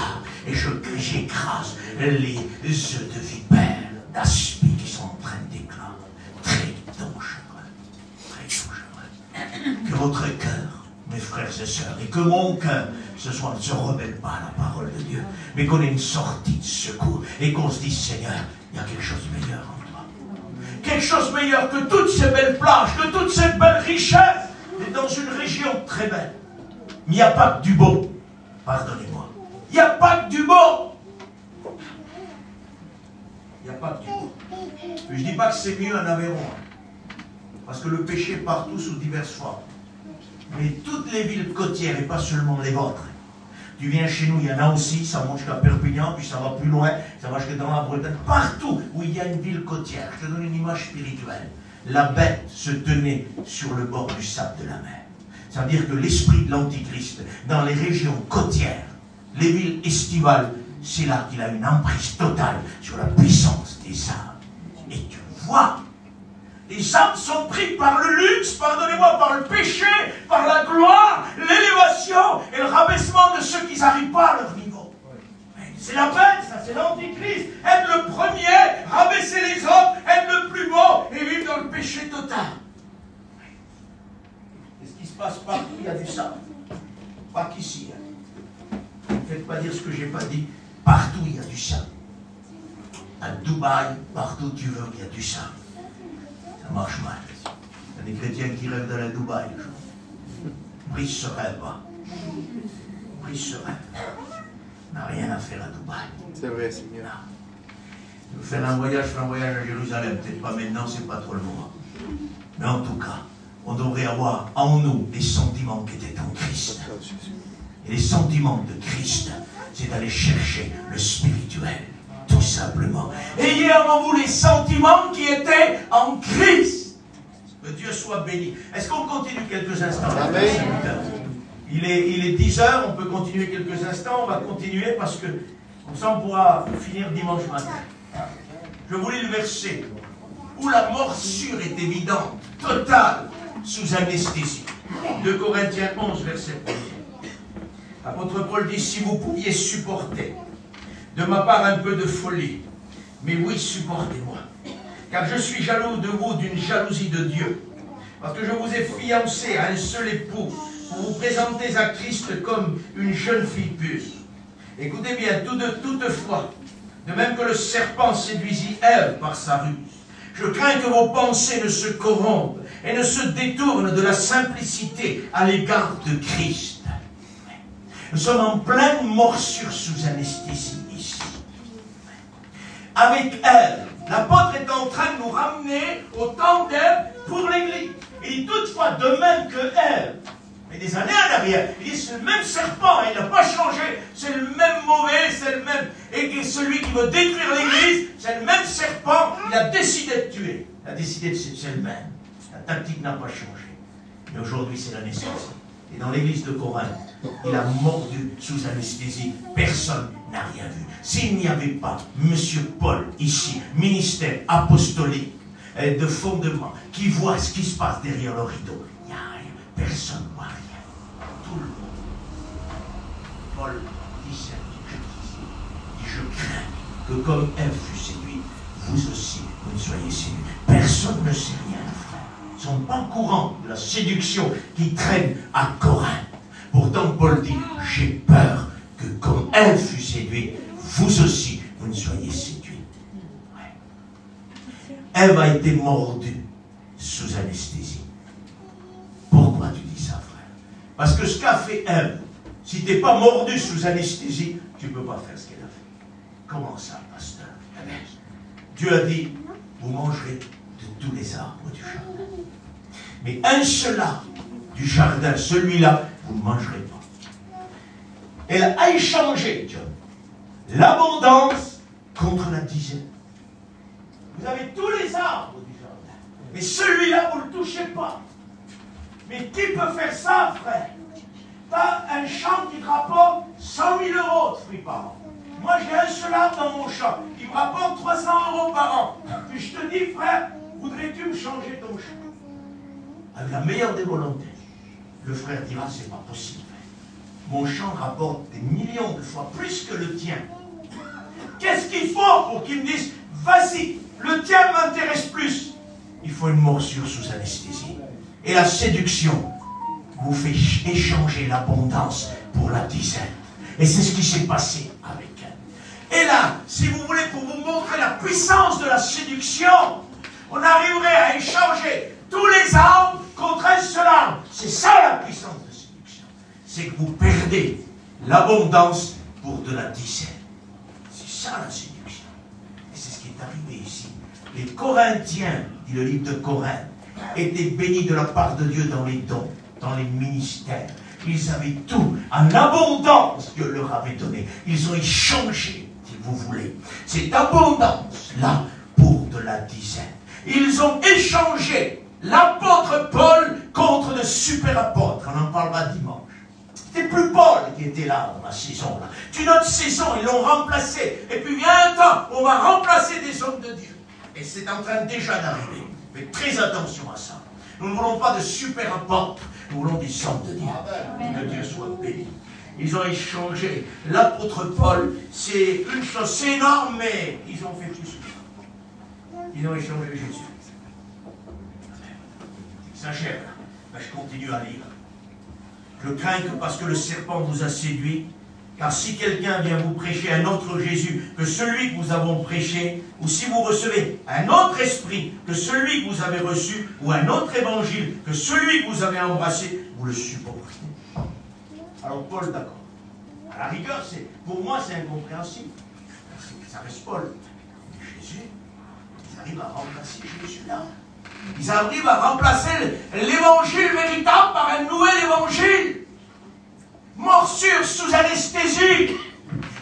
Et j'écrase les œufs de vipère, d'aspi qui sont en train d'éclore. Très dangereux. Très dangereux. Que votre cœur, mes frères et sœurs, et que mon cœur, ce soir, ne se rebelle pas à la parole de Dieu. Mais qu'on ait une sortie de secours. Et qu'on se dise, Seigneur, il y a quelque chose de meilleur en toi. Quelque chose de meilleur que toutes ces belles plages, que toutes ces belles richesses. Et dans une région très belle. Mais il n'y a pas que du beau. Pardonnez-moi. Il n'y a pas que du beau. Il n'y a pas que du beau. Je ne dis pas que c'est mieux en Aveyron. Parce que le péché est partout sous diverses formes. Mais toutes les villes côtières, et pas seulement les vôtres. Tu viens chez nous, il y en a aussi, ça monte jusqu'à Perpignan, puis ça va plus loin, ça va jusqu'à dans la Bretagne. Partout où il y a une ville côtière, je te donne une image spirituelle. La bête se tenait sur le bord du sable de la mer. Ça veut dire que l'esprit de l'Antichrist, dans les régions côtières, les villes estivales, c'est là qu'il a une emprise totale sur la puissance des âmes. Et tu vois, les âmes sont prises par le luxe, pardonnez-moi, par le péché, par la gloire, l'élévation et le rabaissement de ceux qui n'arrivent pas à leur niveau. C'est la bête, ça, c'est l'Antichrist. Être le premier, rabaisser les autres, être le plus beau et vivre dans le péché total. Et ce qui se passe partout, il y a du sang. Pas qu'ici. Hein. Ne faites pas dire ce que je n'ai pas dit. Partout, il y a du sang. À Dubaï, partout tu veux, il y a du sang. Ça marche mal. Il y a des chrétiens qui rêvent d'aller à Dubaï. Brise ce rêve. Brise ce rêve. On n'a rien à faire à Dubaï. C'est vrai, Seigneur. Faire un voyage à Jérusalem. Peut-être pas maintenant, c'est pas trop le moment. Mais en tout cas, on devrait avoir en nous des sentiments qui étaient en Christ. Et les sentiments de Christ, c'est d'aller chercher le spirituel. Tout simplement. Ayez en vous les sentiments qui étaient en Christ. Que Dieu soit béni. Est-ce qu'on continue quelques instants? Amen. Il est 10 heures, on peut continuer quelques instants. On va continuer parce que comme ça on pourra finir dimanche matin. Je vous lis le verset où la morsure est évidente, totale, sous anesthésie. 2 Corinthiens 11, verset 1. L'apôtre Paul dit, si vous pouviez supporter de ma part un peu de folie, mais oui, supportez-moi. Car je suis jaloux de vous d'une jalousie de Dieu. Parce que je vous ai fiancé à un seul époux, pour vous présenter à Christ comme une jeune fille pure. Écoutez bien, toutefois, de même que le serpent séduisit Ève par sa ruse, je crains que vos pensées ne se corrompent et ne se détournent de la simplicité à l'égard de Christ. Nous sommes en pleine morsure sous anesthésie ici. Avec Ève, l'apôtre est en train de nous ramener au temps d'Ève pour l'Église. Il dit toutefois, de même que Ève, mais des années en arrière, il dit c'est le même serpent, il n'a pas changé, c'est le même mauvais, c'est le même, et que celui qui veut détruire l'Église, c'est le même serpent, il a décidé de tuer. Il a décidé de c'est le même. La tactique n'a pas changé. Mais aujourd'hui, c'est l'anesthésie. Et dans l'église de Corinthe, il a mordu sous anesthésie. Personne n'a rien vu. S'il n'y avait pas M. Paul ici, ministère apostolique de fondement, qui voit ce qui se passe derrière le rideau, il n'y a rien. Personne ne voit rien. Tout le monde. Paul dit je crains que comme Ève fut séduite, vous aussi, vous ne soyez séduits. Personne ne sait rien. Ils ne sont pas au courant de la séduction qui traîne à Corinthe. Pourtant, Paul dit, j'ai peur que comme elle fut séduite, vous aussi, vous ne soyez séduits. Ouais. Ève a été mordue sous anesthésie. Pourquoi tu dis ça, frère? Parce que ce qu'a fait Ève, si tu n'es pas mordu sous anesthésie, tu ne peux pas faire ce qu'elle a fait. Comment ça, pasteur? Dieu a dit, vous mangerez de tous les arbres du jardin. Mais un seul arbre du jardin, celui-là, vous ne mangerez pas. Elle a échangé, John, l'abondance contre la dizaine. Vous avez tous les arbres du jardin. Mais celui-là, vous ne le touchez pas. Mais qui peut faire ça, frère? Tu as un champ qui te rapporte 100 000 € de fruits par an. Moi, j'ai un seul arbre dans mon champ qui me rapporte 300 € par an. Puis je te dis, frère, voudrais-tu me changer ton champ? Avec la meilleure des volontés, le frère dira, c'est pas possible. Mon champ rapporte des millions de fois plus que le tien. Qu'est-ce qu'il faut pour qu'il me dise, vas-y, le tien m'intéresse plus? Il faut une morsure sous anesthésie. Et la séduction vous fait échanger l'abondance pour la dizaine. Et c'est ce qui s'est passé avec elle. Et là, si vous voulez, pour vous montrer la puissance de la séduction, on arriverait à échanger tous les arbres contre un seul arbre. C'est ça la puissance de séduction. C'est que vous perdez l'abondance pour de la dizaine. C'est ça la séduction. Et c'est ce qui est arrivé ici. Les Corinthiens, dit le livre de Corinthe, étaient bénis de la part de Dieu dans les dons, dans les ministères. Ils avaient tout, en abondance, Dieu leur avait donné. Ils ont échangé, si vous voulez, cette abondance-là pour de la dizaine. Ils ont échangé l'apôtre Paul contre de super apôtres. On en parlera dimanche. C'était plus Paul qui était là dans la saison. Là. Une autre saison, ils l'ont remplacé. Et puis vient un temps, on va remplacer des hommes de Dieu. Et c'est en train déjà d'arriver. Faites très attention à ça. Nous ne voulons pas de super apôtres. Nous voulons des hommes de Dieu. Que Dieu soit béni. Ils ont échangé. L'apôtre Paul, c'est une chose, c'est énorme, mais ils ont fait plus que ça. Ils ont échangé Jésus. Exagère. Ben, je continue à lire. Je crains que parce que le serpent vous a séduit, car si quelqu'un vient vous prêcher un autre Jésus que celui que nous avons prêché, ou si vous recevez un autre esprit que celui que vous avez reçu, ou un autre évangile que celui que vous avez embrassé, vous le supportez. Alors Paul, d'accord. À la rigueur, pour moi, c'est incompréhensible. Ça reste Paul. Mais Jésus, ils arrivent à remplacer Jésus là. Ils arrivent à remplacer l'évangile véritable par un nouvel évangile. Morsure sous anesthésie.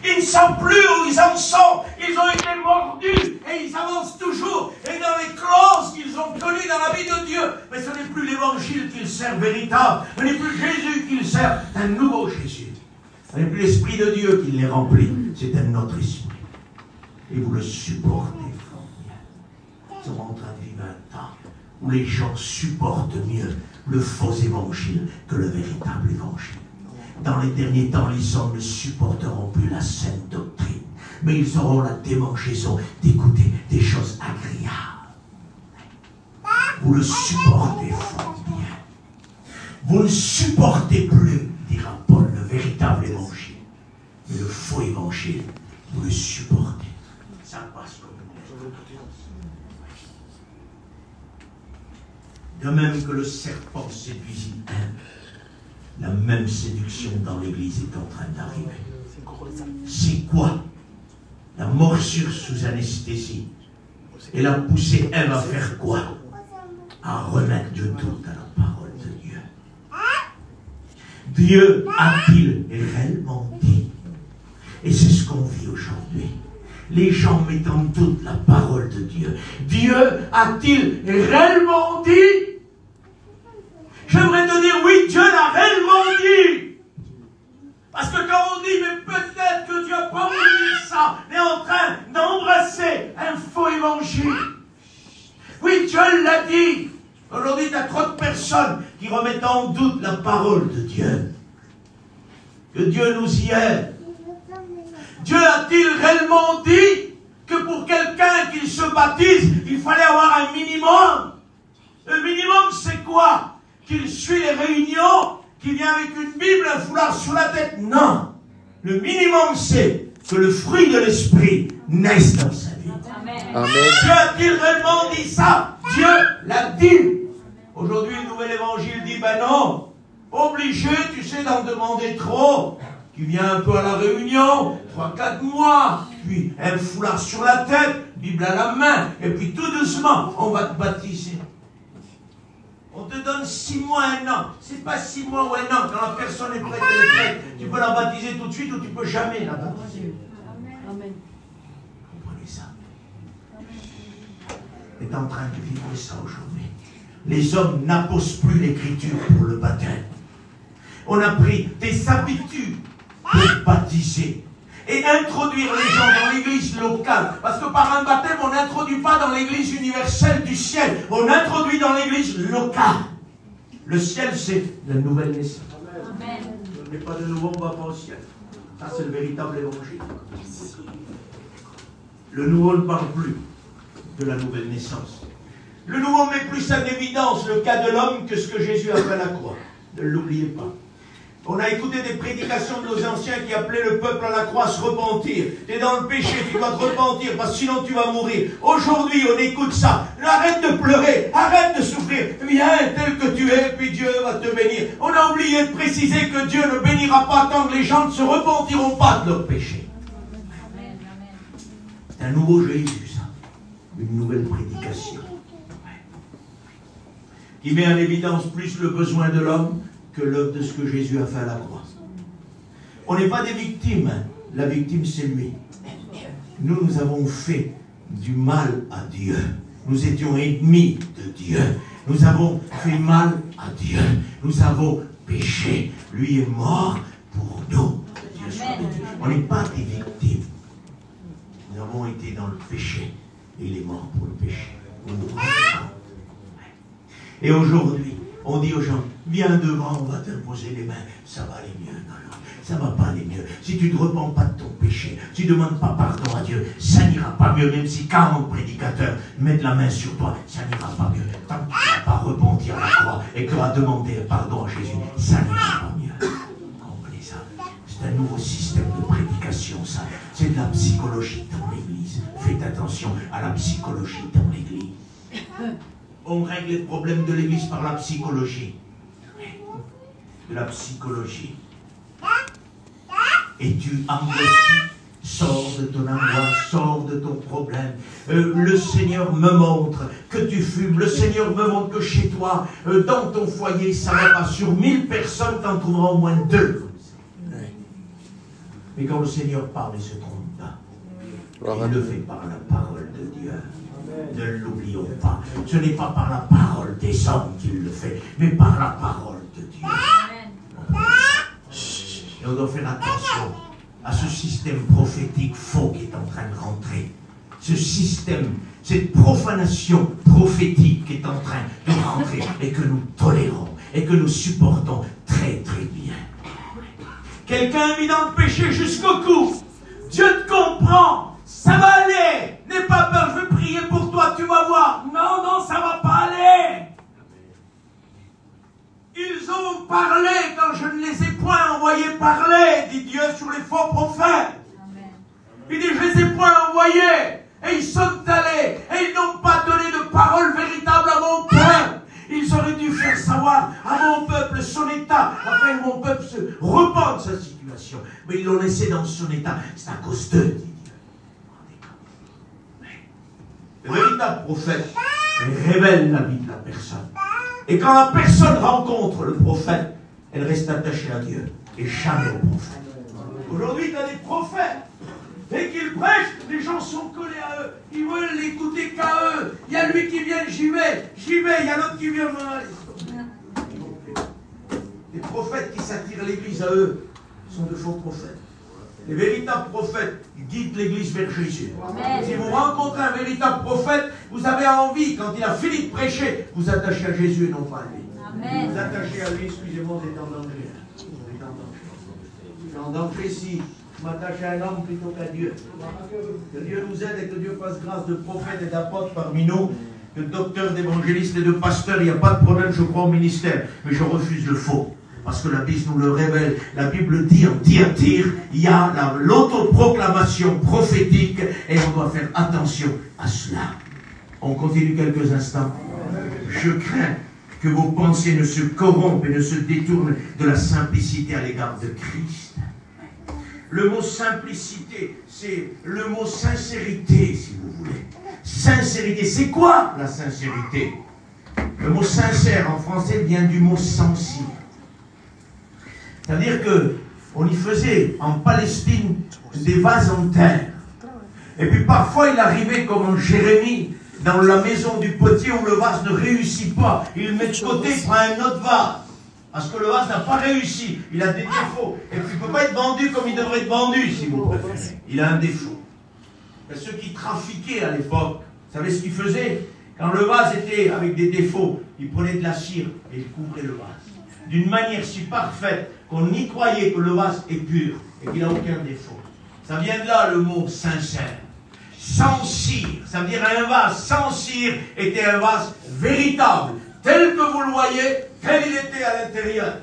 Ils ne savent plus où ils en sont. Ils ont été mordus et ils avancent toujours. Et dans les clauses qu'ils ont connues dans la vie de Dieu. Mais ce n'est plus l'évangile qu'ils servent véritable. Ce n'est plus Jésus qu'ils servent. Un nouveau Jésus. Ce n'est plus l'Esprit de Dieu qui les remplit. C'est un autre esprit. Et vous le supportez fort bien. Nous sommes en train de vivre un temps où les gens supportent mieux le faux évangile que le véritable évangile. Dans les derniers temps, les hommes ne supporteront plus la saine doctrine, mais ils auront la démangeaison d'écouter des choses agréables. Vous le supportez fort bien. Vous ne supportez plus, dira Paul, le véritable évangile, mais le faux évangile, vous le supportez. Ça passe comme une lettre. De même que le serpent séduisit Ève, la même séduction dans l'Église est en train d'arriver. C'est quoi? La morsure sous anesthésie. Elle a poussé Ève à faire quoi? À remettre le doute à la parole de Dieu. Dieu a-t-il réellement dit? Et c'est ce qu'on vit aujourd'hui. Les gens mettent en doute la parole de Dieu. Dieu a-t-il réellement dit? J'aimerais te dire, oui, Dieu l'a réellement dit. Parce que quand on dit, mais peut-être que Dieu n'a pas voulu dire ça, mais en train d'embrasser un faux évangile. Oui, Dieu l'a dit. Aujourd'hui, il y a trop de personnes qui remettent en doute la parole de Dieu. Que Dieu nous y aide. Dieu a-t-il réellement dit que pour quelqu'un qui se baptise, il fallait avoir un minimum? Le minimum, c'est quoi? Qu'il suit les réunions, qu'il vient avec une Bible, un foulard sur la tête? Non. Le minimum, c'est que le fruit de l'esprit naisse dans sa vie. vie. Amen. Dieu a-t-il réellement dit ça? Dieu l'a dit. Aujourd'hui, le nouvel évangile dit, ben non, obligé, tu sais, d'en demander trop. Tu viens un peu à la réunion, 3-4 mois, puis un foulard sur la tête, Bible à la main, et puis tout doucement, on va te baptiser. On te donne 6 mois, 1 an. C'est pas 6 mois ou 1 an. Quand la personne est prête, elle est prête. Tu peux la baptiser tout de suite ou tu peux jamais la baptiser. Amen. Comprenez ça? On est en train de vivre ça aujourd'hui. Les hommes n'apposent plus l'écriture pour le baptême. On a pris des habitudes pour baptiser et introduire les gens dans l'église locale. Parce que par un baptême, on n'introduit pas dans l'église universelle du ciel. On introduit dans l'église locale. Le ciel, c'est la nouvelle naissance. Amen. On n'est pas de nouveau, on ne va pas au ciel. Ça, c'est le véritable évangile. Le nouveau ne parle plus de la nouvelle naissance. Le nouveau met plus en évidence le cas de l'homme que ce que Jésus a fait à la croix. Ne l'oubliez pas. On a écouté des prédications de nos anciens qui appelaient le peuple à la croix à se repentir. Tu es dans le péché, tu dois te repentir parce que sinon tu vas mourir. Aujourd'hui, on écoute ça. Arrête de pleurer, arrête de souffrir. Viens tel que tu es, puis Dieu va te bénir. On a oublié de préciser que Dieu ne bénira pas tant que les gens ne se repentiront pas de leur péché. C'est un nouveau Jésus, ça. Une nouvelle prédication. Qui met en évidence plus le besoin de l'homme que l'œuvre de ce que Jésus a fait à la croix. On n'est pas des victimes. La victime, c'est lui. Nous avons fait du mal à Dieu. Nous étions ennemis de Dieu. Nous avons fait mal à Dieu. Nous avons péché. Lui est mort pour nous. Dieu soit béni. On n'est pas des victimes. Nous avons été dans le péché. Et il est mort pour le péché. Nous nous rendons compte. Et aujourd'hui, on dit aux gens, viens devant, on va t'imposer les mains. Ça va aller mieux. Non, non, ça va pas aller mieux. Si tu ne te repens pas de ton péché, tu ne demandes pas pardon à Dieu, ça n'ira pas mieux. Même si 40 prédicateurs mettent la main sur toi, ça n'ira pas mieux. Tant que tu ne vas pas repentir à la croix et que tu vas demander pardon à Jésus, ça n'ira pas mieux. Comprenez ça? C'est un nouveau système de prédication, ça. C'est de la psychologie dans l'Église. Faites attention à la psychologie dans l'Église. On règle les problèmes de l'Église par la psychologie. De la psychologie. Et tu engloutis, sors de ton angoisse, sors de ton problème. Le Seigneur me montre que tu fumes. Le Seigneur me montre que chez toi, dans ton foyer, ça va pas. Sur 1000 personnes, tu en trouveras au moins 2. Mais quand le Seigneur parle, il ne se trompe pas. Il le fait par la parole de Dieu. Ne l'oublions pas. Ce n'est pas par la parole des hommes qu'il le fait, mais par la parole de Dieu. Et on doit faire attention à ce système prophétique faux qui est en train de rentrer. Ce système, cette profanation prophétique qui est en train de rentrer et que nous tolérons et que nous supportons très très bien. Quelqu'un est mis dans le péché jusqu'au cou. Dieu te comprend. Ça va aller. N'aie pas peur, je vais prier pour toi, tu vas voir. Non, non, ça va pas aller. Ils ont parlé quand je ne les ai point envoyés parler, dit Dieu sur les faux prophètes. Amen. Il dit, je les ai point envoyés. Et ils sont allés. Et ils n'ont pas donné de parole véritable à mon peuple. Ils auraient dû faire savoir à mon peuple son état, afin que mon peuple se repente de sa situation. Mais ils l'ont laissé dans son état. C'est à cause d'eux, dit Dieu. Le véritable prophète révèle la vie de la personne. Et quand la personne rencontre le prophète, elle reste attachée à Dieu et jamais au prophète. Aujourd'hui, tu as des prophètes. Dès qu'ils prêchent, les gens sont collés à eux. Ils veulent l'écouter qu'à eux. Il y a lui qui vient, j'y vais. J'y vais. Il y a l'autre qui vient. Les prophètes qui s'attirent l'église à eux sont de faux prophètes. Les véritables prophètes guident l'église vers Jésus. Amen. Si vous rencontrez un véritable prophète, vous avez envie, quand il a fini de prêcher, vous attachez à Jésus et non pas à lui. Amen. Vous attachez à lui, excusez-moi, vous êtes en danger. Vous êtes en danger. Je suis en danger si je m'attache à un homme plutôt qu'à Dieu. Que Dieu nous aide et que Dieu fasse grâce de prophètes et d'apôtres parmi nous, de docteurs, d'évangélistes et de pasteurs. Il n'y a pas de problème, je crois au ministère, mais je refuse le faux. Parce que la Bible nous le révèle. La Bible dit en Thyatire, il y a l'autoproclamation prophétique et on doit faire attention à cela. On continue quelques instants. Je crains que vos pensées ne se corrompent et ne se détournent de la simplicité à l'égard de Christ. Le mot simplicité, c'est le mot sincérité, si vous voulez. Sincérité, c'est quoi la sincérité? Le mot sincère en français vient du mot sensible. C'est-à-dire qu'on y faisait en Palestine des vases en terre. Et puis parfois il arrivait comme en Jérémie, dans la maison du potier où le vase ne réussit pas. Il le met de côté, il prend un autre vase. Parce que le vase n'a pas réussi. Il a des défauts. Et puis il ne peut pas être vendu comme il devrait être vendu, si vous préférez. Il a un défaut. Et ceux qui trafiquaient à l'époque, vous savez ce qu'ils faisaient? Quand le vase était avec des défauts, ils prenaient de la cire et ils couvraient le vase. D'une manière si parfaite qu'on y croyait que le vase est pur et qu'il n'a aucun défaut. Ça vient de là le mot sincère. Sans cire, ça veut dire un vase sans cire était un vase véritable, tel que vous le voyez, tel il était à l'intérieur.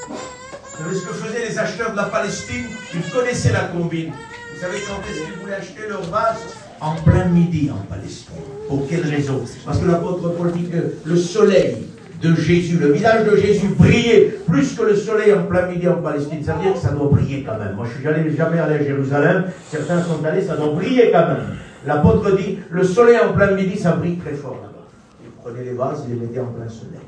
Vous savez ce que faisaient les acheteurs de la Palestine? Ils connaissaient la combine. Vous savez quand est-ce qu'ils voulaient acheter leur vase? En plein midi en Palestine. Pour quelle raison? Parce que l'apôtre Paul dit que le soleil de Jésus, le visage de Jésus brillait plus que le soleil en plein midi en Palestine. Ça veut dire que ça doit briller quand même. Moi je suis jamais allé à Jérusalem, certains sont allés, ça doit briller quand même. L'apôtre dit, le soleil en plein midi, ça brille très fort là-bas. Ils prenaient les vases, ils les mettaient en plein soleil.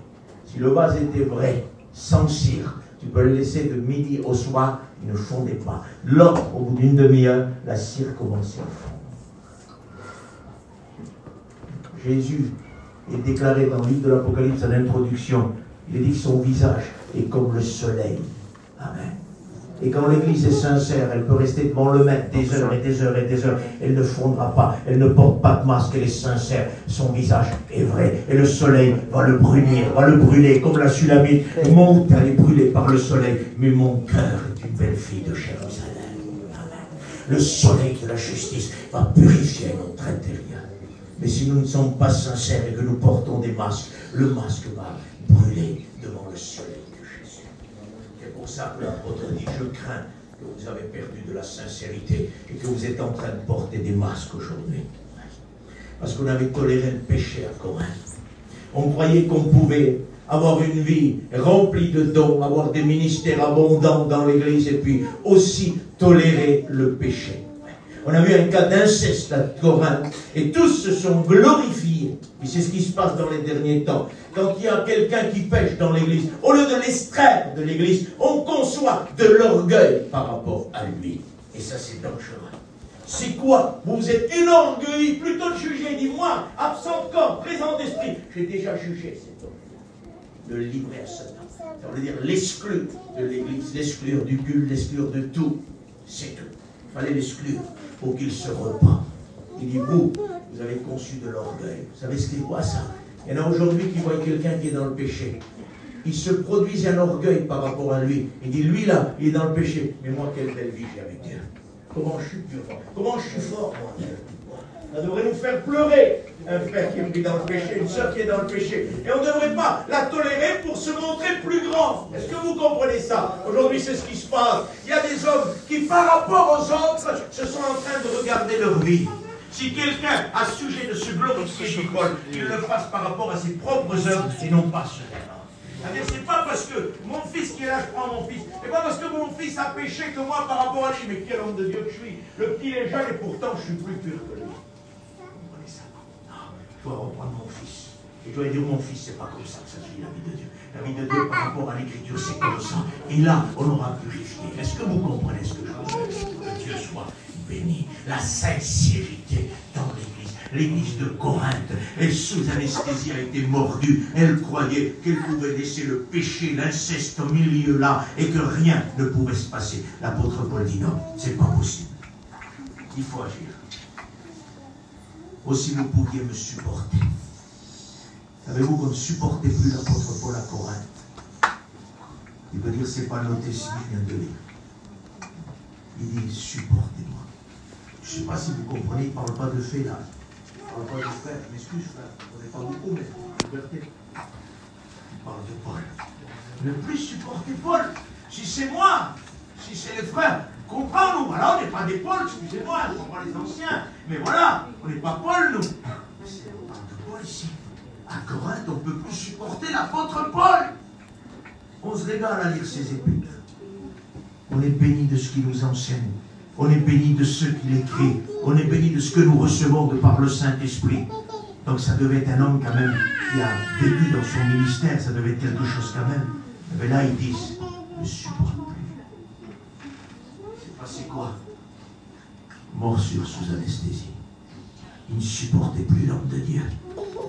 Si le vase était vrai, sans cire, tu peux le laisser de midi au soir, il ne fondait pas. Là, au bout d'une demi-heure, la cire commençait à fondre. Jésus est déclaré dans le livre de l'Apocalypse en introduction. Il dit que son visage est comme le soleil. Amen. Et quand l'église est sincère, elle peut rester devant le maître des heures et des heures et des heures. Elle ne fondra pas, elle ne porte pas de masque, elle est sincère. Son visage est vrai. Et le soleil va le brûler comme la Sulamite. Mon cœur est brûlé par le soleil, mais mon cœur est une belle fille de Jérusalem. Amen. Le soleil de la justice va purifier notre intérieur. Mais si nous ne sommes pas sincères et que nous portons des masques, le masque va brûler devant le soleil de Jésus. C'est pour ça que l'apôtre dit, je crains que vous avez perdu de la sincérité et que vous êtes en train de porter des masques aujourd'hui. Parce qu'on avait toléré le péché à Corinthe. On croyait qu'on pouvait avoir une vie remplie de dons, avoir des ministères abondants dans l'église et puis aussi tolérer le péché. On a vu un cas d'inceste à Corinthe et tous se sont glorifiés. Et c'est ce qui se passe dans les derniers temps. Quand il y a quelqu'un qui pêche dans l'église, au lieu de l'extraire de l'église, on conçoit de l'orgueil par rapport à lui. Et ça, c'est dangereux. C'est quoi? Vous êtes inorgueilli, plutôt de juger. Dis-moi, absent de corps, présent d'esprit. J'ai déjà jugé cet homme. Le livrer à Satan. Ça veut dire l'exclure de l'église, l'exclure du culte, l'exclure de tout. C'est tout. Il fallait l'exclure pour qu'il se repent. Il dit, vous avez conçu de l'orgueil. Vous savez ce qu'il voit ça? Il y en a aujourd'hui qui voient quelqu'un qui est dans le péché. Il se produit un orgueil par rapport à lui. Il dit, lui là, il est dans le péché. Mais moi, quelle belle vie j'ai avec Dieu. Comment je suis pur. Comment je suis fort, moi, Dieu. Ça devrait nous faire pleurer. Un frère qui est dans le péché, une soeur qui est dans le péché. Et on ne devrait pas la tolérer pour se montrer plus grand. Est-ce que vous comprenez ça? Aujourd'hui, c'est ce qui se passe. Il y a des hommes qui, par rapport aux autres, se sont en train de regarder leur vie. Si quelqu'un a sujet de se glorifier du Paul, qu'il le fasse par rapport à ses propres œuvres et non pas ceux-là. C'est pas parce que mon fils qui est là, je prends mon fils. C'est pas parce que mon fils a péché que moi, par rapport à lui, mais quel homme de Dieu que je suis. Le petit est jeune et pourtant, je suis plus pur que lui. Je dois reprendre mon fils. Et je dois dire, mon fils, c'est pas comme ça que ça se vit la vie de Dieu. La vie de Dieu par rapport à l'écriture, c'est comme ça. Et là, on aura purifié. Est-ce que vous comprenez ce que je veux dire? Que Dieu soit béni. La sincérité dans l'église. L'église de Corinthe, elle sous anesthésie a été mordue. Elle croyait qu'elle pouvait laisser le péché, l'inceste au milieu là, et que rien ne pouvait se passer. L'apôtre Paul dit non, c'est pas possible. Il faut agir. Aussi vous pouviez me supporter. Savez-vous qu'on ne supportait plus l'apôtre Paul à Corinthe? Il veut dire, c'est pas noté si je viens de lire. Il dit, supportez-moi. Je ne sais pas si vous comprenez, il ne parle pas de fait là. Il ne parle pas de frère. M'excuse frère, on n'est pas beaucoup, mais liberté. parle de Paul. Ne plus supporter Paul. Si c'est moi, si c'est les frères, comprends-nous. Voilà, on n'est pas des Paul, excusez-moi, on ne sont pas les anciens. Mais voilà, on n'est pas Paul, nous. On parle de Paul ici. À Corinthe, on ne peut plus supporter l'apôtre Paul. On se régale à lire ses épîtres. On est béni de ce qu'il nous enseigne. On est béni de ce qu'il écrit. On est béni de ce que nous recevons de par le Saint-Esprit. Donc ça devait être un homme quand même qui a vécu dans son ministère. Ça devait être quelque chose quand même. Mais là, ils disent, ne supporte plus. C'est passé quoi? Morsure sous anesthésie. Ils ne supportaient plus l'homme de Dieu.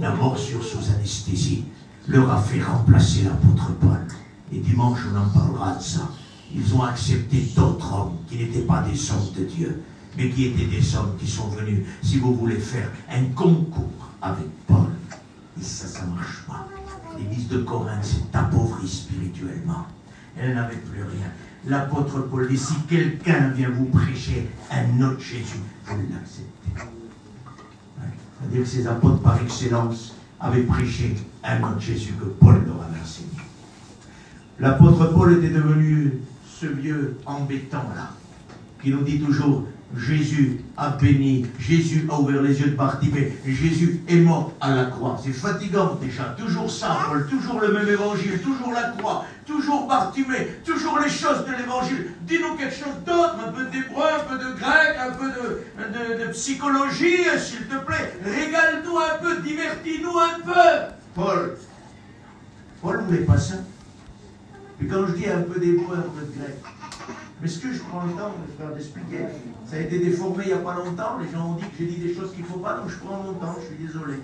La morsure sous anesthésie leur a fait remplacer l'apôtre Paul. Et dimanche, on en parlera de ça. Ils ont accepté d'autres hommes qui n'étaient pas des hommes de Dieu, mais qui étaient des hommes qui sont venus, si vous voulez, faire un concours avec Paul. Et ça ne marche pas. L'église de Corinthe s'est appauvrie spirituellement. Elle n'avait plus rien. L'apôtre Paul dit, si quelqu'un vient vous prêcher un autre Jésus, vous l'acceptez. C'est-à-dire que ces apôtres par excellence avaient prêché un autre Jésus que Paul leur avait enseigné. L'apôtre Paul était devenu ce vieux embêtant là, qui nous dit toujours, Jésus a béni, Jésus a ouvert les yeux de Bartimée, Jésus est mort à la croix. C'est fatigant déjà, toujours ça, Paul, toujours le même évangile, toujours la croix, toujours Bartimée, toujours les choses de l'évangile. Dis-nous quelque chose d'autre, un peu d'hébreu, un peu de grec, un peu de psychologie, s'il te plaît. Régale-nous un peu, divertis-nous un peu. Paul ne voulait pas ça. Puis quand je dis un peu d'hébreu, un peu de grec, mais ce que je prends le temps, mes frères, d'expliquer, ça a été déformé il n'y a pas longtemps, les gens ont dit que j'ai dit des choses qu'il ne faut pas, donc je prends mon temps, je suis désolé.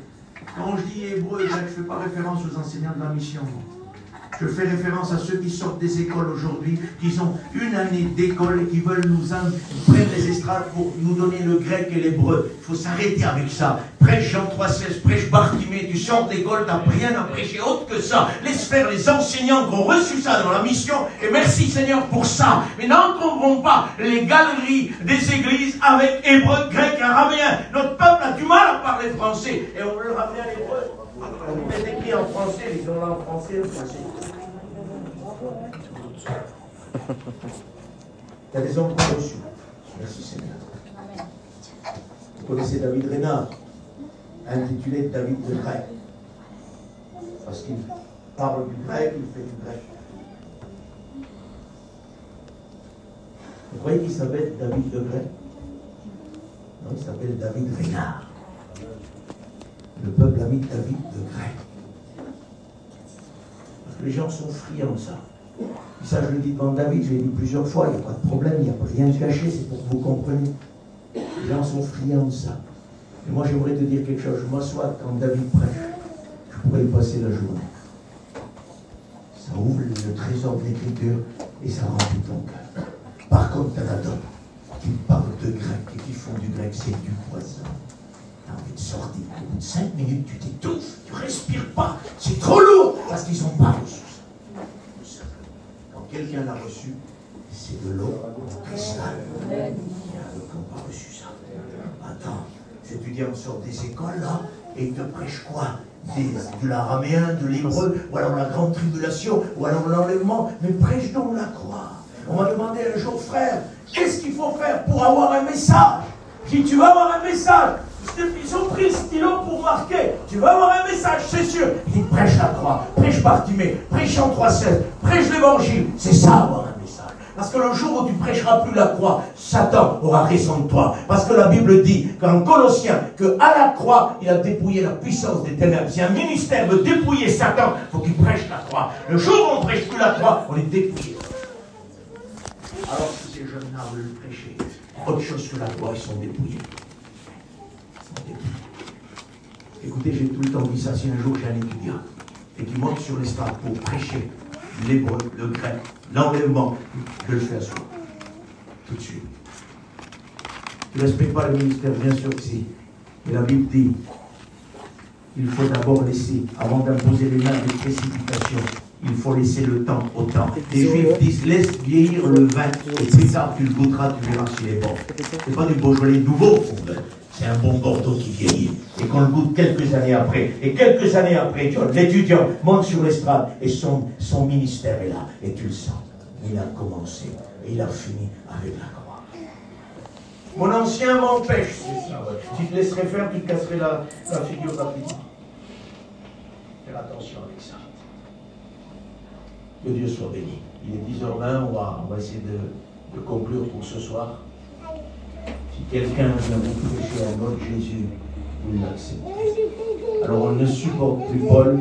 Quand je dis hébreu et grec, je ne fais pas référence aux enseignants de la mission. Je fais référence à ceux qui sortent des écoles aujourd'hui, qui ont une année d'école et qui veulent nous prendre les estrades pour nous donner le grec et l'hébreu. Il faut s'arrêter avec ça. Prêche Jean 3,16, prêche Bartimée, tu sors d'école, tu n'as rien à prêcher autre que ça. Laisse faire les enseignants qui ont reçu ça dans la mission, et merci Seigneur pour ça. Mais n'encombrons pas les galeries des églises avec hébreu, grec, araméen. Notre peuple a du mal à parler français, et on veut le ramener à l'hébreu. On lui met écrit en français, ils ont là en français, le français. Il y a des hommes qui ont reçu. Merci Seigneur. Vous connaissez David Reynard, intitulé David de grec. Parce qu'il parle du grec, il fait du grec. Vous croyez qu'il s'appelle David de grec? Non, il s'appelle David Reynard. Le peuple a mis David de grec. Parce que les gens sont friands de ça. Et ça, je le dis devant David, je l'ai dit plusieurs fois, il n'y a pas de problème, il n'y a rien de caché, c'est pour que vous compreniez. Les gens sont friands de ça. Et moi, j'aimerais te dire quelque chose. Je m'assois quand David prêche, je pourrais y passer la journée. Ça ouvre le trésor de l'écriture et ça remplit ton cœur. Par contre, t'as d'autres qui parlent de grec et qui font du grec, c'est du poison. T'as envie de sortir. Au bout de 5 minutes, tu t'étouffes, tu respires pas. C'est trop lourd parce qu'ils n'ont pas reçu ça. Quand quelqu'un l'a reçu, c'est de l'eau en cristal. Il y a d'autres qui n'ont pas reçu ça. Attends, ces étudiants sortent des écoles là et ils te prêchent quoi? De l'araméen, de l'hébreu, ou alors la grande tribulation, ou alors l'enlèvement. Mais prêche donc la croix. On m'a demandé un jour, frère, qu'est-ce qu'il faut faire pour avoir un message? J'ai dit, tu vas avoir un message. Ils ont pris le stylo pour marquer. Tu vas avoir un message, c'est sûr. Il dit, prêche la croix, prêche Bartimée, prêche Jean 3,16, prêche l'évangile. C'est ça, avoir un message. Parce que le jour où tu prêcheras plus la croix, Satan aura raison de toi. Parce que la Bible dit qu'en Colossiens, qu'à la croix, il a dépouillé la puissance des ténèbres. C'est un ministère de dépouiller Satan. Il faut qu'il prêche la croix. Le jour où on ne prêche plus la croix, on est dépouillé. Alors que ces jeunes-là veulent le prêcher, autre chose que la croix, ils sont dépouillés. Écoutez, j'ai tout le temps dit ça. Si un jour j'ai un étudiant et qui monte sur l'estrade pour prêcher l'hébreu, le grec, l'enlèvement, je le fais à soi. Tout de suite. Tu ne respectes pas le ministère, bien sûr que si. Mais la Bible dit, il faut d'abord laisser, avant d'imposer les mains de précipitation, il faut laisser le temps au temps. Les Juifs disent, laisse vieillir le vin, et plus tard tu le goûteras, tu verras s'il est bon. Ce n'est pas du Beaujolais nouveau qu'on veut. C'est un bon Bordeaux qui vieillit et qu'on le goûte quelques années après. Et quelques années après, John, l'étudiant, monte sur l'estrade et son ministère est là. Et tu le sens. Il a commencé et il a fini avec la croix. Mon ancien m'empêche, c'est ça. Ouais. Tu te laisserais faire, tu te casserais la figure rapidement. Faire attention avec ça. Que Dieu soit béni. Il est 10h20, on va essayer de conclure pour ce soir. Si quelqu'un vient vous prêcher un autre Jésus, vous l'acceptez. Alors on ne supporte plus Paul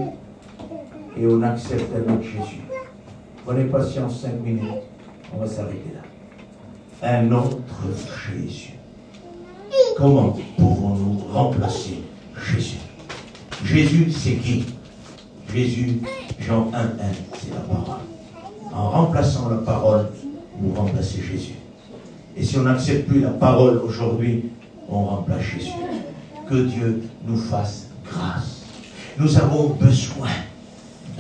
et on accepte un autre Jésus. Prenez patience 5 minutes, on va s'arrêter là. Un autre Jésus. Comment pouvons-nous remplacer Jésus? Jésus, c'est qui? Jésus, Jean 1,1, c'est la parole. En remplaçant la parole, vous remplacez Jésus. Et si on n'accepte plus la parole aujourd'hui, on remplace Jésus. Que Dieu nous fasse grâce. Nous avons besoin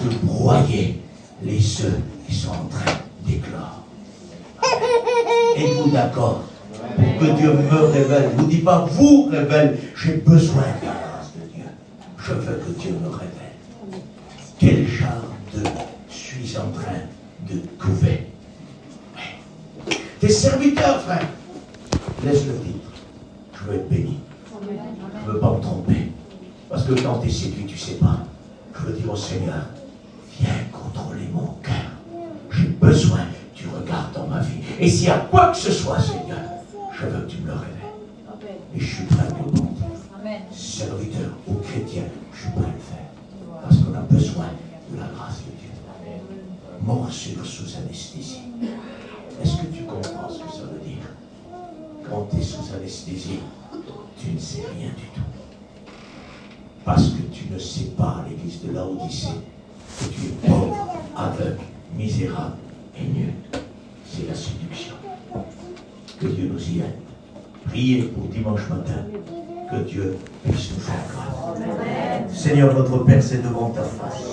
de broyer les œufs qui sont en train d'éclore. Êtes-vous d'accord? Pour que Dieu me révèle. Je ne vous dis pas, vous révèle. J'ai besoin de la grâce de Dieu. Je veux que Dieu me révèle. Quel genre de suis en train de couver? Oui. Tes serviteurs, frère, laisse le titre. Je veux être béni. Je ne veux pas me tromper. Parce que quand tu es séduit, tu ne sais pas. Je veux dire au Seigneur, viens contrôler mon cœur. J'ai besoin du regard dans ma vie. Et s'il y a quoi que ce soit, Seigneur, je veux que tu me le révèles. Et je suis prêt à le demander. Serviteur ou chrétien, je suis prêt à le faire. Parce qu'on a besoin de la grâce de Dieu. Morsure sous anesthésie. Est-ce que tu comprends ce que ça veut dire? Quand tu es sous anesthésie, tu ne sais rien du tout. Parce que tu ne sais pas, à l'église de Laodicée, que tu es pauvre, aveugle, misérable et nul. C'est la séduction. Que Dieu nous y aide. Priez pour dimanche matin. Que Dieu puisse nous faire grâce. Seigneur notre Père, c'est devant ta face.